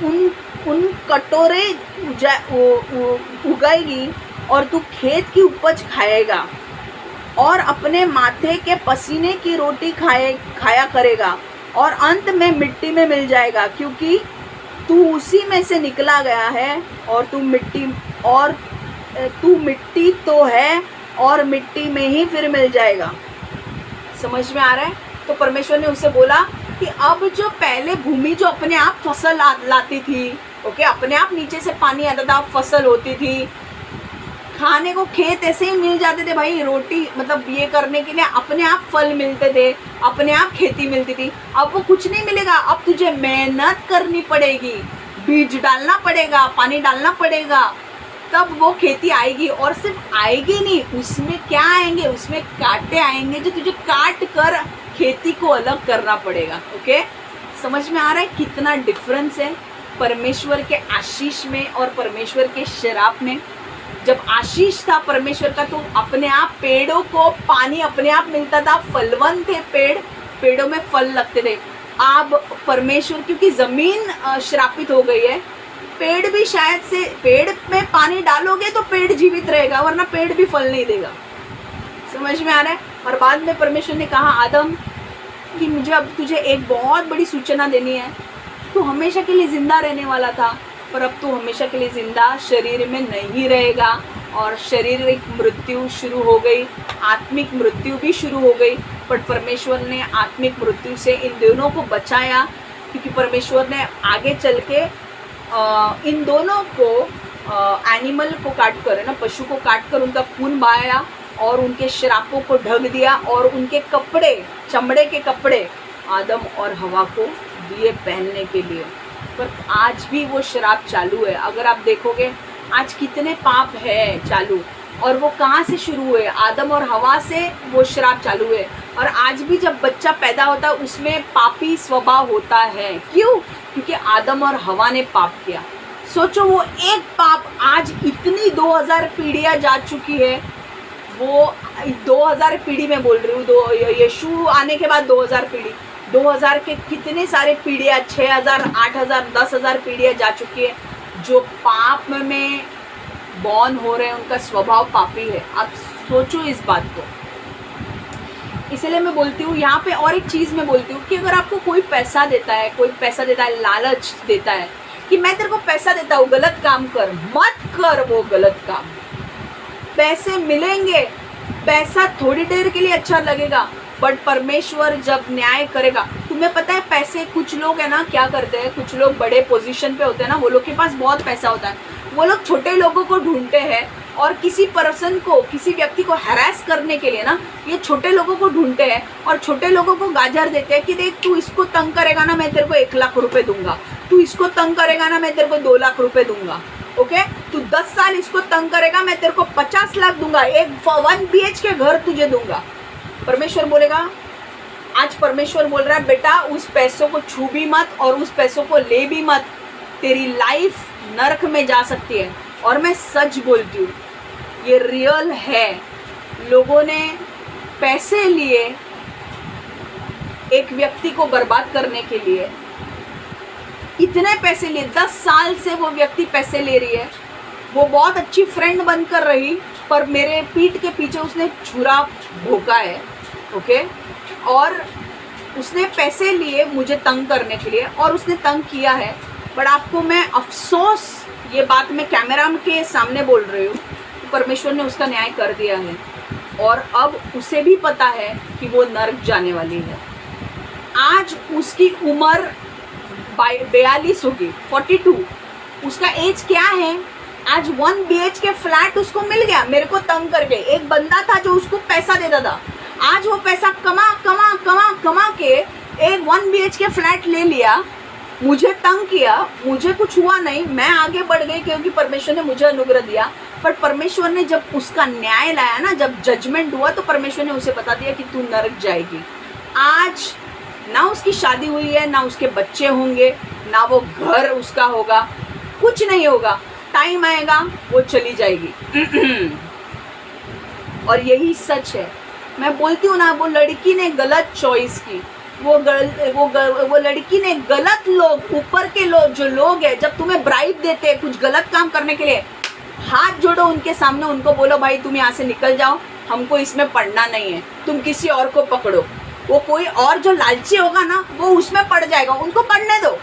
उन कटोरे उगाएगी, और तू खेत की उपज खाएगा और अपने माथे के पसीने की रोटी खाया करेगा, और अंत में मिट्टी में मिल जाएगा, क्योंकि तू उसी में से निकला गया है, और तू मिट्टी तो है और मिट्टी में ही फिर मिल जाएगा। समझ में आ रहा है? तो परमेश्वर ने उससे बोला कि अब जो पहले भूमि जो अपने आप फसल लाती थी, ओके, अपने आप नीचे से पानी आता था, फसल होती थी, खाने को खेत ऐसे ही मिल जाते थे भाई, रोटी मतलब ये करने के लिए अपने आप फल मिलते थे, अपने आप खेती मिलती थी। अब वो कुछ नहीं मिलेगा, अब तुझे मेहनत करनी पड़ेगी, बीज डालना पड़ेगा, पानी डालना पड़ेगा, तब वो खेती आएगी। और सिर्फ आएगी नहीं, उसमें क्या आएंगे, उसमें कांटे आएंगे जो तुझे काट कर खेती को अलग करना पड़ेगा। ओके, समझ में आ रहा है कितना डिफरेंस है परमेश्वर के आशीष में और परमेश्वर के श्राप में? जब आशीष था परमेश्वर का तो अपने आप पेड़ों को पानी अपने आप मिलता था, फलवन थे पेड़, पेड़ों में फल लगते थे। अब परमेश्वर, क्योंकि ज़मीन श्रापित हो गई है, पेड़ भी शायद से, पेड़ में पानी डालोगे तो पेड़ जीवित रहेगा, वरना पेड़ भी फल नहीं देगा। समझ में आ रहा है? और बाद में परमेश्वर ने कहा आदम कि मुझे अब तुझे एक बहुत बड़ी सूचना देनी है, तू हमेशा के लिए ज़िंदा रहने वाला था, पर अब तू हमेशा के लिए ज़िंदा शरीर में नहीं रहेगा, और शारीरिक मृत्यु शुरू हो गई, आत्मिक मृत्यु भी शुरू हो गई। बट परमेश्वर ने आत्मिक मृत्यु से इन दोनों को बचाया, क्योंकि परमेश्वर ने आगे चल के इन दोनों को एनिमल को काट कर, है ना, पशु को काट कर उनका खून बहाया और उनके श्रापों को ढक दिया और उनके कपड़े, चमड़े के कपड़े आदम और हवा को दिए पहनने के लिए। पर आज भी वो श्राप चालू है। अगर आप देखोगे आज कितने पाप है चालू, और वो कहाँ से शुरू हुए? आदम और हवा से वो श्राप चालू है। और आज भी जब बच्चा पैदा होता है उसमें पापी स्वभाव होता है। क्यों? क्योंकि आदम और हवा ने पाप किया। सोचो, वो एक पाप आज इतनी 2000 पीढ़ियाँ जा चुकी है। वो 2000 पीढ़ी में बोल रही हूँ, यीशु आने के बाद 2000 पीढ़ी, 2000 के कितने सारे पीढ़ियाँ, 6000, 8000, 10,000 पीढ़ियाँ जा चुकी है जो पाप में बॉर्न हो रहे हैं। उनका स्वभाव पापी है। आप सोचो इस बात को। इसलिए मैं बोलती हूँ यहाँ पे, और एक चीज़ मैं बोलती हूँ कि अगर आपको कोई पैसा देता है, कोई पैसा देता है, लालच देता है कि मैं तेरे को पैसा देता हूँ, गलत काम कर, मत कर वो गलत काम। पैसे मिलेंगे, पैसा थोड़ी देर के लिए अच्छा लगेगा, बट परमेश्वर जब न्याय करेगा। तुम्हें पता है पैसे, कुछ लोग है ना क्या करते हैं, कुछ लोग बड़े पोजीशन पे होते हैं ना, वो लोग के पास बहुत पैसा होता है, वो लोग छोटे लोगों को ढूंढते हैं और किसी पर्सन को, किसी व्यक्ति को हैरेस करने के लिए ना ये छोटे लोगों को ढूंढते हैं और छोटे लोगों को गाजर देते हैं कि देख तू इसको तंग करेगा ना मैं तेरे को 1 लाख रुपए दूंगा, तू इसको तंग करेगा ना मैं तेरे को 2 लाख रुपए दूंगा, ओके, तू 10 साल इसको तंग करेगा मैं तेरे को 50 लाख दूंगा, एक 1 BHK घर तुझे दूंगा। परमेश्वर बोलेगा, आज परमेश्वर बोल रहा है बेटा उस पैसों को छू भी मत और उस पैसों को ले भी मत, तेरी लाइफ नरक में जा सकती है। और मैं सच बोलती हूँ, ये रियल है। लोगों ने पैसे लिए एक व्यक्ति को बर्बाद करने के लिए, इतने पैसे लिए, 10 साल से वो व्यक्ति पैसे ले रही है, वो बहुत अच्छी फ्रेंड बनकर रही, पर मेरे पीठ के पीछे उसने छुरा भोंका है, ओके, और उसने पैसे लिए मुझे तंग करने के लिए और उसने तंग किया है। बट आपको मैं अफसोस, ये बात मैं कैमरा के सामने बोल रही हूँ, परमेश्वर ने उसका न्याय कर दिया है और अब उसे भी पता है कि वो नरक जाने वाली है। आज उसकी उम्र 42 होगी, 42, उसका एज क्या है? आज 1 BHK फ्लैट उसको मिल गया मेरे को तंग करके। एक बंदा था जो उसको पैसा देता था, आज वो पैसा कमा कमा कमा कमा के एक 1 BHK फ्लैट ले लिया, मुझे तंग किया, मुझे कुछ हुआ नहीं, मैं आगे बढ़ गई क्योंकि परमेश्वर ने मुझे अनुग्रह दिया। बट परमेश्वर ने जब उसका न्याय लाया ना, जब जजमेंट हुआ, तो परमेश्वर ने उसे बता दिया कि तू नरक जाएगी। आज ना उसकी शादी हुई है, ना उसके बच्चे होंगे, ना वो घर उसका होगा, कुछ नहीं होगा। टाइम आएगा वो चली जाएगी। और यही सच है। मैं बोलती हूँ ना, वो लड़की ने गलत चॉइस की, वो लड़की ने गलत लोग, ऊपर के लोग, जो लोग हैं, जब तुम्हें ब्राइब देते हैं कुछ गलत काम करने के लिए, हाथ जोड़ो उनके सामने, उनको बोलो भाई तुम यहाँ से निकल जाओ, हमको इसमें पढ़ना नहीं है, तुम किसी और को पकड़ो। वो कोई और जो लालची होगा ना वो उसमें पड़ जाएगा, उनको पढ़ने दो,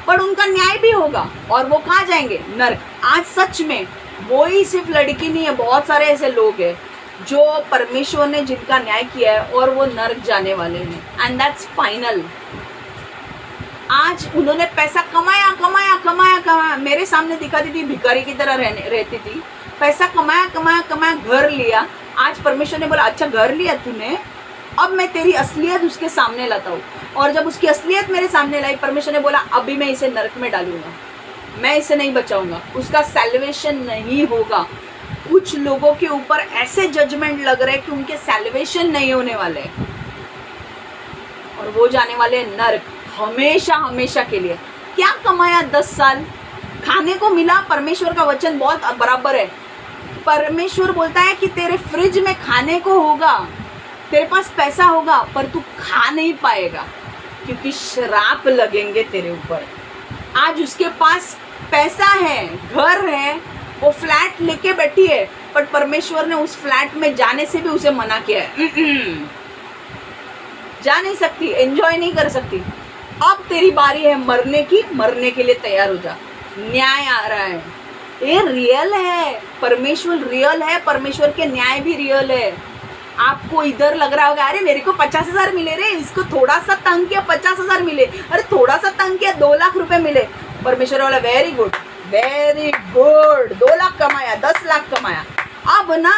पर उनका न्याय भी होगा और वो कहाँ जाएंगे? नरक। आज सच में वो ही सिर्फ लड़की नहीं है, बहुत सारे ऐसे लोग हैं जो परमेश्वर ने जिनका न्याय किया है और वो नरक जाने वाले हैं, एंड दैट्स फाइनल। आज उन्होंने पैसा कमाया कमाया कमाया कमाया, मेरे सामने दिखाती थी, भिखारी की तरह रहती थी, पैसा कमाया कमाया कमाया, घर लिया। आज परमेश्वर ने बोला अच्छा घर लिया तूने, अब मैं तेरी असलियत उसके सामने लाता हूँ। और जब उसकी असलियत मेरे सामने लाई, परमेश्वर ने बोला अभी मैं इसे नरक में डालूंगा, मैं इसे नहीं बचाऊंगा, उसका सैल्वेशन नहीं होगा। कुछ लोगों के ऊपर ऐसे जजमेंट लग रहे हैं कि उनके सैल्वेशन नहीं होने वाले और वो जाने वाले नरक हमेशा हमेशा के लिए। क्या कमाया 10 साल, खाने को मिला। परमेश्वर का वचन बहुत बराबर है। परमेश्वर बोलता है कि तेरे फ्रिज में खाने को होगा, तेरे पास पैसा होगा, पर तू खा नहीं पाएगा क्योंकि श्राप लगेंगे तेरे ऊपर। आज उसके पास पैसा है, घर है, वो फ्लैट लेके बैठी है, पर परमेश्वर ने उस फ्लैट में जाने से भी उसे मना किया है। जा नहीं सकती, एंजॉय नहीं कर सकती। अब तेरी बारी है मरने की, मरने के लिए तैयार हो जा। न्याय आ रहा है, ये रियल है, परमेश्वर रियल है, परमेश्वर के न्याय भी रियल है। आपको इधर लग रहा होगा अरे मेरे को 50,000 मिले रे, इसको थोड़ा सा तंग किया 50,000 मिले, अरे थोड़ा सा तंग किया 2 लाख रुपए मिले। परमेश्वर वाला very good, very good, 2 lakh कमाया, 10 लाख कमाया। अब ना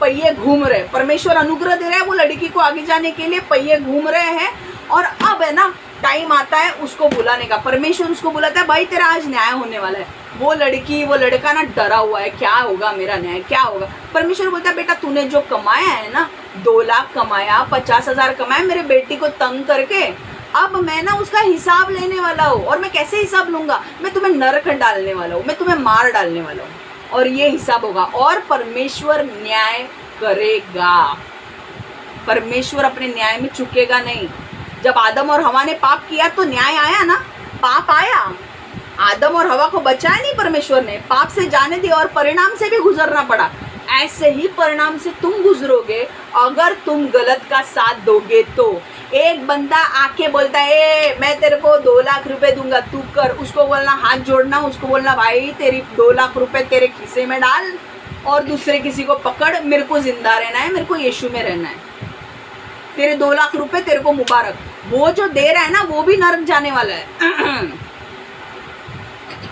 पहिए घूम रहे, परमेश्वर अनुग्रह दे रहा है वो लड़की को आगे जाने के लिए, पहिए घूम रहे हैं। और अब है ना टाइम आता है उसको बुलाने का, परमेश्वर उसको बुलाता है, भाई तेरा आज न्याय होने वाला है। वो लड़की वो लड़का ना डरा हुआ है, क्या होगा मेरा न्याय, क्या होगा। परमेश्वर बोलता है बेटा तूने जो कमाया है ना, 2 लाख कमाया, 50,000 कमाया मेरे बेटी को तंग करके, अब मैं ना उसका हिसाब लेने वाला हूँ। और मैं कैसे हिसाब लूंगा, मैं तुम्हें नरक डालने वाला हूँ, मैं तुम्हें मार डालने वाला हूँ, और ये हिसाब होगा। और परमेश्वर न्याय करेगा, परमेश्वर अपने न्याय में चुकेगा नहीं। जब आदम और हवा ने पाप किया तो न्याय आया ना, पाप आया, आदम और हवा को बचाया नहीं परमेश्वर ने, पाप से जाने दिया और परिणाम से भी गुजरना पड़ा। ऐसे ही परिणाम से तुम गुजरोगे अगर तुम गलत का साथ दोगे तो। एक बंदा आके बोलता है ए मैं तेरे को 2 लाख रुपए दूंगा तू कर, उसको बोलना हाथ जोड़ना, उसको बोलना भाई तेरी 2 लाख रुपए तेरे खीसे में डाल, और दूसरे किसी को पकड़, मेरे को जिंदा रहना है, मेरे को यीशु में रहना है, तेरे 2 लाख रुपए तेरे को मुबारक। वो जो दे रहा है ना वो भी नरक जाने वाला है।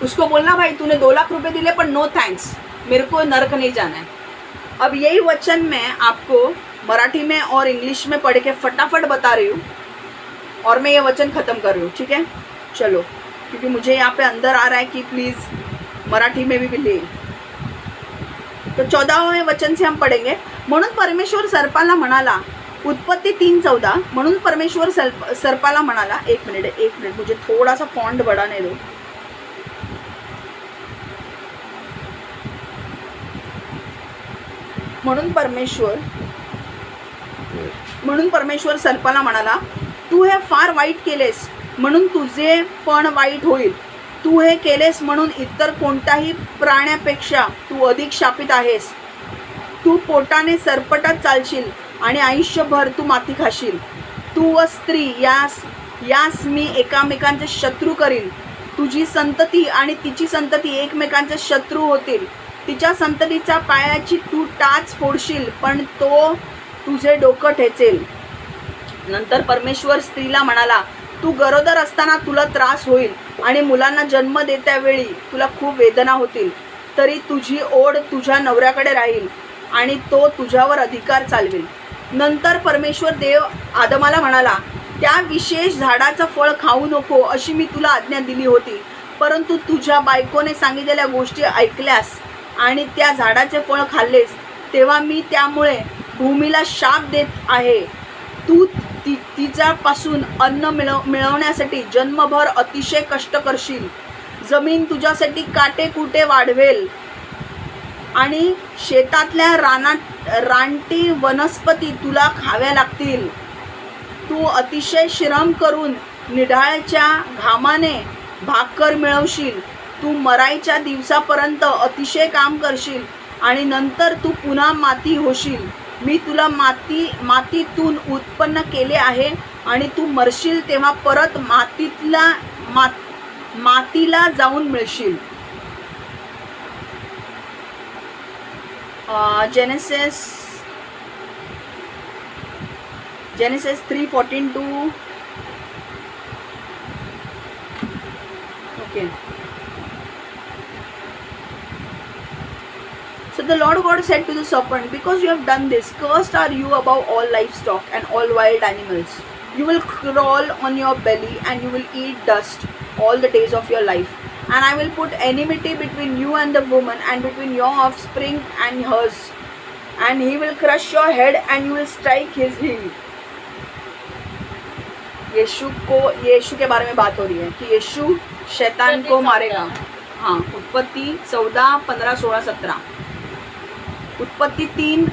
उसको बोलना भाई तूने 2 लाख रुपए दिले पर नो थैंक्स, मेरे को नरक नहीं जाना है। अब यही वचन मैं आपको मराठी में और इंग्लिश में पढ़ के फटाफट बता रही हूँ, और मैं ये वचन ख़त्म कर रही हूँ, ठीक है। चलो, क्योंकि मुझे यहाँ पे अंदर आ रहा है कि प्लीज़ मराठी में भी ले। तो 14वें वचन से हम पढ़ेंगे। म्हणून परमेश्वर सर्पाला म्हणाला, उत्पत्ति 3:14, म्हणून परमेश्वर सर्पाला म्हणाला, एक मिनट मुझे थोड़ा सा फॉन्ट बढ़ाने दो। म्हणून परमेश्वर सर्पाला म्हणाला, तू हे फार वाईट केलेस म्हणून तुझे पण वाईट होईल, तू हे केलेस म्हणून इतर कोणत्याही प्राण्यापेक्षा तू अधिक शापित आहेस, तू पोटाने सरपटत चालशील आणि आयुष्यभर तू माती खाशील, तू व स्त्री यास मी एकामेकांचे शत्रू करीन, तुझी संतती आणि तिची संतती एकमेकांचे शत्रू होतील, तिच्या संततीचा पायाची तू टाच फोडशील पण तो तुझे डोकं ठेचेल। नंतर परमेश्वर स्त्रीला म्हणाला, तू गरोदर असताना तुला त्रास होईल आणि मुलांना जन्म देत्या वेळी तुला खूप वेदना होतील, तरी तुझी ओढ तुझ्या नवऱ्याकडे राहील आणि तो तुझ्यावर अधिकार चालवेल। नंतर परमेश्वर देव आदमाला म्हणाला, त्या विशेष झाडाचं फळ खाऊ नको अशी मी तुला आज्ञा दिली होती, परंतु तुझ्या बायकोने सांगितलेल्या गोष्टी ऐकल्यास आणि त्या झाडाचे फळ खाल्लेस, तेव्हा मी त्यामुळे भूमीला शाप देत आहे, तू तिच्यापासून अन्न मिळवण्यासाठी जन्मभर अतिशय कष्ट करशील, जमीन तुझ्यासाठी काटे कुटे वाढवेल आणि शेतातल्या रानटी वनस्पती तुला खाव्या लागतील, तू अतिशय श्रम करून निढाळच्या घामाने भाकर मिळवशील, तू मरायच्या दिवसापर्यंत अतिशय काम करशील आणि नंतर तू पुन्हा माती होशील, मी तुला मातीतून उत्पन्न केले आहे आणि तू मरशील तेव्हा परत मातीला जाऊन मिळशील। Genesis 3:14 okay. So the Lord God said to the serpent, because you have done this, cursed are you above all livestock and all wild animals. You will crawl on your belly and you will eat dust all the days of your life. And I will put enmity between you and the woman, and between your offspring and hers. And he will crush your head and you will strike his heel. यीशु के बारे में बात हो रही है कि यीशु शैतान को मारेगा। हाँ, उत्पत्ति 14, 15, 16, 17, उत्पत्ति 3,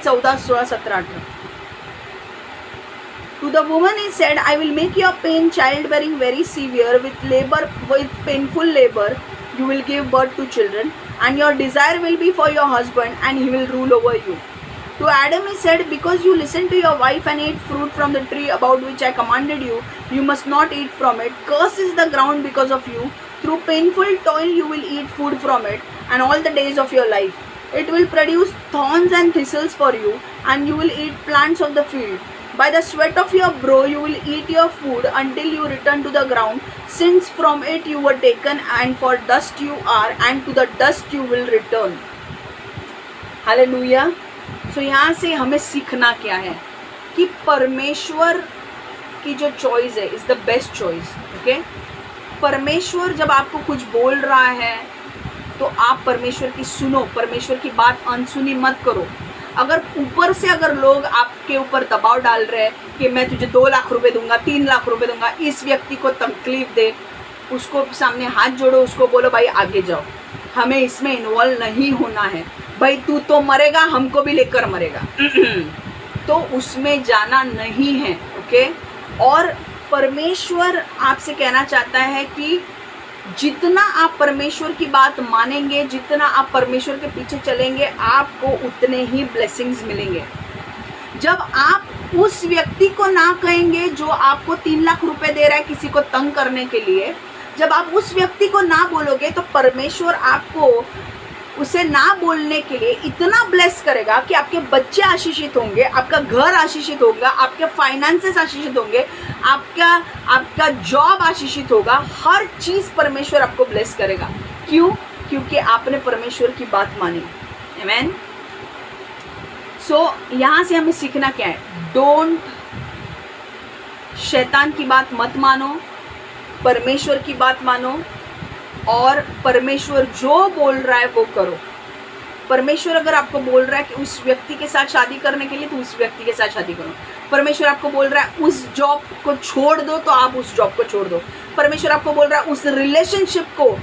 14, 16, 17, 18। To the woman he said, I will make your pain childbearing very severe, with painful labor you will give birth to children, and your desire will be for your husband, and he will rule over you. To Adam he said, because you listened to your wife and ate fruit from the tree about which I commanded you, you must not eat from it. Cursed is the ground because of you. Through painful toil you will eat food from it, and all the days of your life. It will produce thorns and thistles for you, and you will eat plants of the field. By the sweat of your brow you will eat your food until you return to the ground, since from it you were taken, and for dust you are, and to the dust you will return. Hallelujah. So यहाँ से हमें सीखना क्या है कि परमेश्वर की जो चॉइस है is the best choice. Okay, परमेश्वर जब आपको कुछ बोल रहा है तो आप परमेश्वर की सुनो, परमेश्वर की बात अनसुनी मत करो। अगर ऊपर से अगर लोग आपके ऊपर दबाव डाल रहे हैं कि मैं तुझे 2 लाख रुपए दूंगा, 3 लाख रुपए दूंगा, इस व्यक्ति को तकलीफ दे, उसको सामने हाथ जोड़ो, उसको बोलो भाई आगे जाओ, हमें इसमें इन्वॉल्व नहीं होना है, भाई तू तो मरेगा हमको भी लेकर मरेगा तो उसमें जाना नहीं है। ओके, और परमेश्वर आपसे कहना चाहता है कि जितना आप परमेश्वर की बात मानेंगे, जितना आप परमेश्वर के पीछे चलेंगे, आपको उतने ही ब्लेसिंग्स मिलेंगे। जब आप उस व्यक्ति को ना कहेंगे जो आपको 3 लाख रुपए दे रहा है किसी को तंग करने के लिए, जब आप उस व्यक्ति को ना बोलोगे तो परमेश्वर आपको उसे ना बोलने के लिए इतना ब्लेस करेगा कि आपके बच्चे आशीषित होंगे, आपका घर आशीषित होगा, आपके फाइनेंसेस आशीषित होंगे, आपका जॉब आशीषित होगा, हर चीज़ परमेश्वर आपको ब्लेस करेगा। क्यों? क्योंकि आपने परमेश्वर की बात मानी। आमीन। सो यहाँ से हमें सीखना क्या है? डोंट, शैतान की बात मत मानो, परमेश्वर की बात मानो, और परमेश्वर जो बोल रहा है वो करो। परमेश्वर अगर आपको बोल रहा है कि उस व्यक्ति के साथ शादी करने के लिए, तो उस व्यक्ति के साथ शादी करो। परमेश्वर आपको बोल रहा है उस जॉब को छोड़ दो, तो आप उस जॉब को छोड़ दो। परमेश्वर आपको बोल रहा है उस रिलेशनशिप को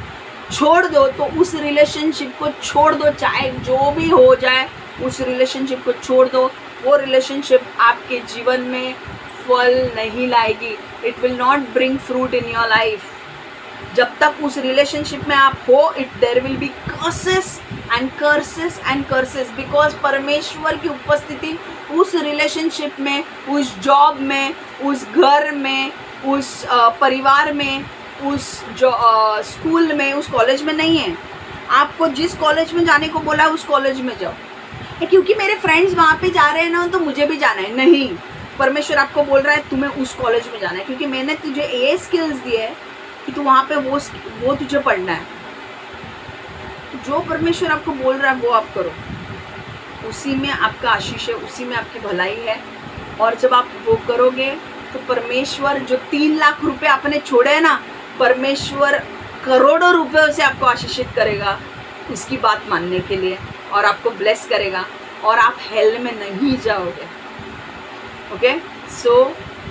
छोड़ दो, तो उस रिलेशनशिप को छोड़ दो, चाहे जो भी हो जाए उस रिलेशनशिप को छोड़ दो। वो रिलेशनशिप आपके जीवन में फल नहीं लाएगी। It will not bring fruit in your life. जब तक उस रिलेशनशिप में आप हो, there will be curses and curses and curses, because परमेश्वर की उपस्थिति उस रिलेशनशिप में, उस जॉब में, उस घर में, उस परिवार में, उस स्कूल में, उस कॉलेज में नहीं है। आपको जिस कॉलेज में जाने को बोला है उस कॉलेज में जाओ, क्योंकि मेरे फ्रेंड्स वहाँ पे जा रहे हैं ना तो मुझे भी जाना है। नहीं, परमेश्वर आपको बोल रहा है तुम्हें उस कॉलेज में जाना है, क्योंकि मैंने तुझे ये स्किल्स दिए है कि तू वहाँ पे वो तुझे पढ़ना है। जो परमेश्वर आपको बोल रहा है वो आप करो, उसी में आपका आशीष है, उसी में आपकी भलाई है। और जब आप वो करोगे तो परमेश्वर जो 3 लाख रुपए आपने छोड़े हैं ना, परमेश्वर करोड़ों रुपयों से आपको आशीषित करेगा उसकी बात मानने के लिए, और आपको ब्लेस करेगा, और आप हेल में नहीं जाओगे। ओके, सो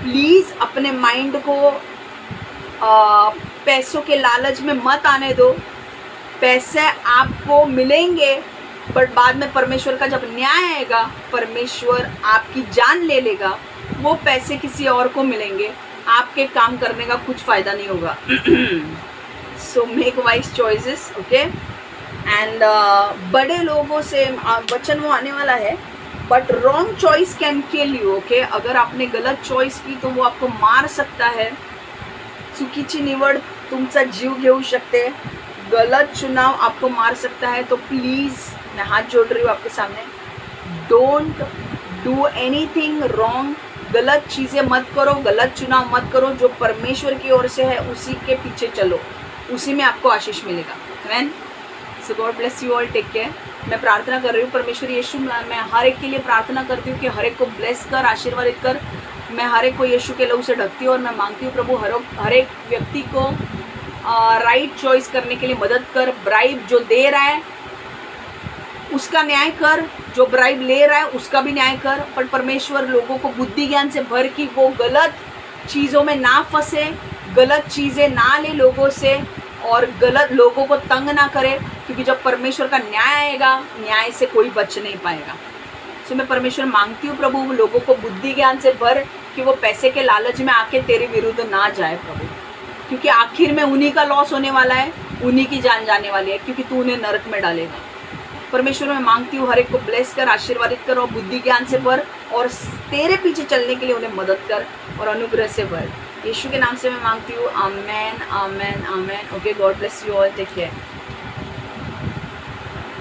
प्लीज़ अपने माइंड को पैसों के लालच में मत आने दो। पैसे आपको मिलेंगे, बट बाद में परमेश्वर का जब न्याय आएगा, परमेश्वर आपकी जान ले लेगा। वो पैसे किसी और को मिलेंगे, आपके काम करने का कुछ फ़ायदा नहीं होगा। So make wise choices. Okay, and बड़े लोगों से वचन वो आने वाला है, but wrong choice can kill you. Okay, अगर आपने गलत चॉइस की तो वो आपको मार सकता है। चुकीची निवड तुमचा जीव घेऊ शकते, गलत चुनाव आपको मार सकता है। तो प्लीज़ मैं हाथ जोड़ रही हूँ आपके सामने, डोंट डू एनीथिंग रॉन्ग। गलत चीज़ें मत करो, गलत चुनाव मत करो। जो परमेश्वर की ओर से है उसी के पीछे चलो, उसी में आपको आशीष मिलेगा। आमीन। So God bless you all, take care. मैं प्रार्थना कर रही हूँ परमेश्वर यीशु, मैं हर एक के लिए प्रार्थना करती हूँ कि हर एक को ब्लेस कर, आशीर्वादित कर। मैं हर एक को यीशु के लहू से ढकती हूँ, और मैं मांगती हूँ प्रभु हर एक व्यक्ति को राइट चॉइस करने के लिए मदद कर। ब्राइब जो दे रहा है उसका न्याय कर, जो ब्राइब ले रहा है उसका भी न्याय कर। पर परमेश्वर लोगों को बुद्धि ज्ञान से भर कि वो गलत चीज़ों में ना फंसे, गलत चीज़ें ना ले लोगों से, और गलत लोगों को तंग ना करे, क्योंकि जब परमेश्वर का न्याय आएगा, न्याय से कोई बच नहीं पाएगा। सो मैं परमेश्वर मांगती हूँ प्रभु लोगों को बुद्धि ज्ञान से भर कि वो पैसे के लालच में आके तेरे विरुद्ध ना जाए प्रभु, क्योंकि आखिर में उन्हीं का लॉस होने वाला है, उन्हीं की जान जाने वाली है, क्योंकि तू उन्हें नरक में डालेगा। परमेश्वर मैं मांगती हूँ हर एक को ब्लेस कर, आशीर्वादित कर, और बुद्धि ज्ञान से भर, और तेरे पीछे चलने के लिए उन्हें मदद कर और अनुग्रह से भर। यीशु के नाम से मैं मांगती हूँ, amen amen amen. Okay, God bless you all, take care.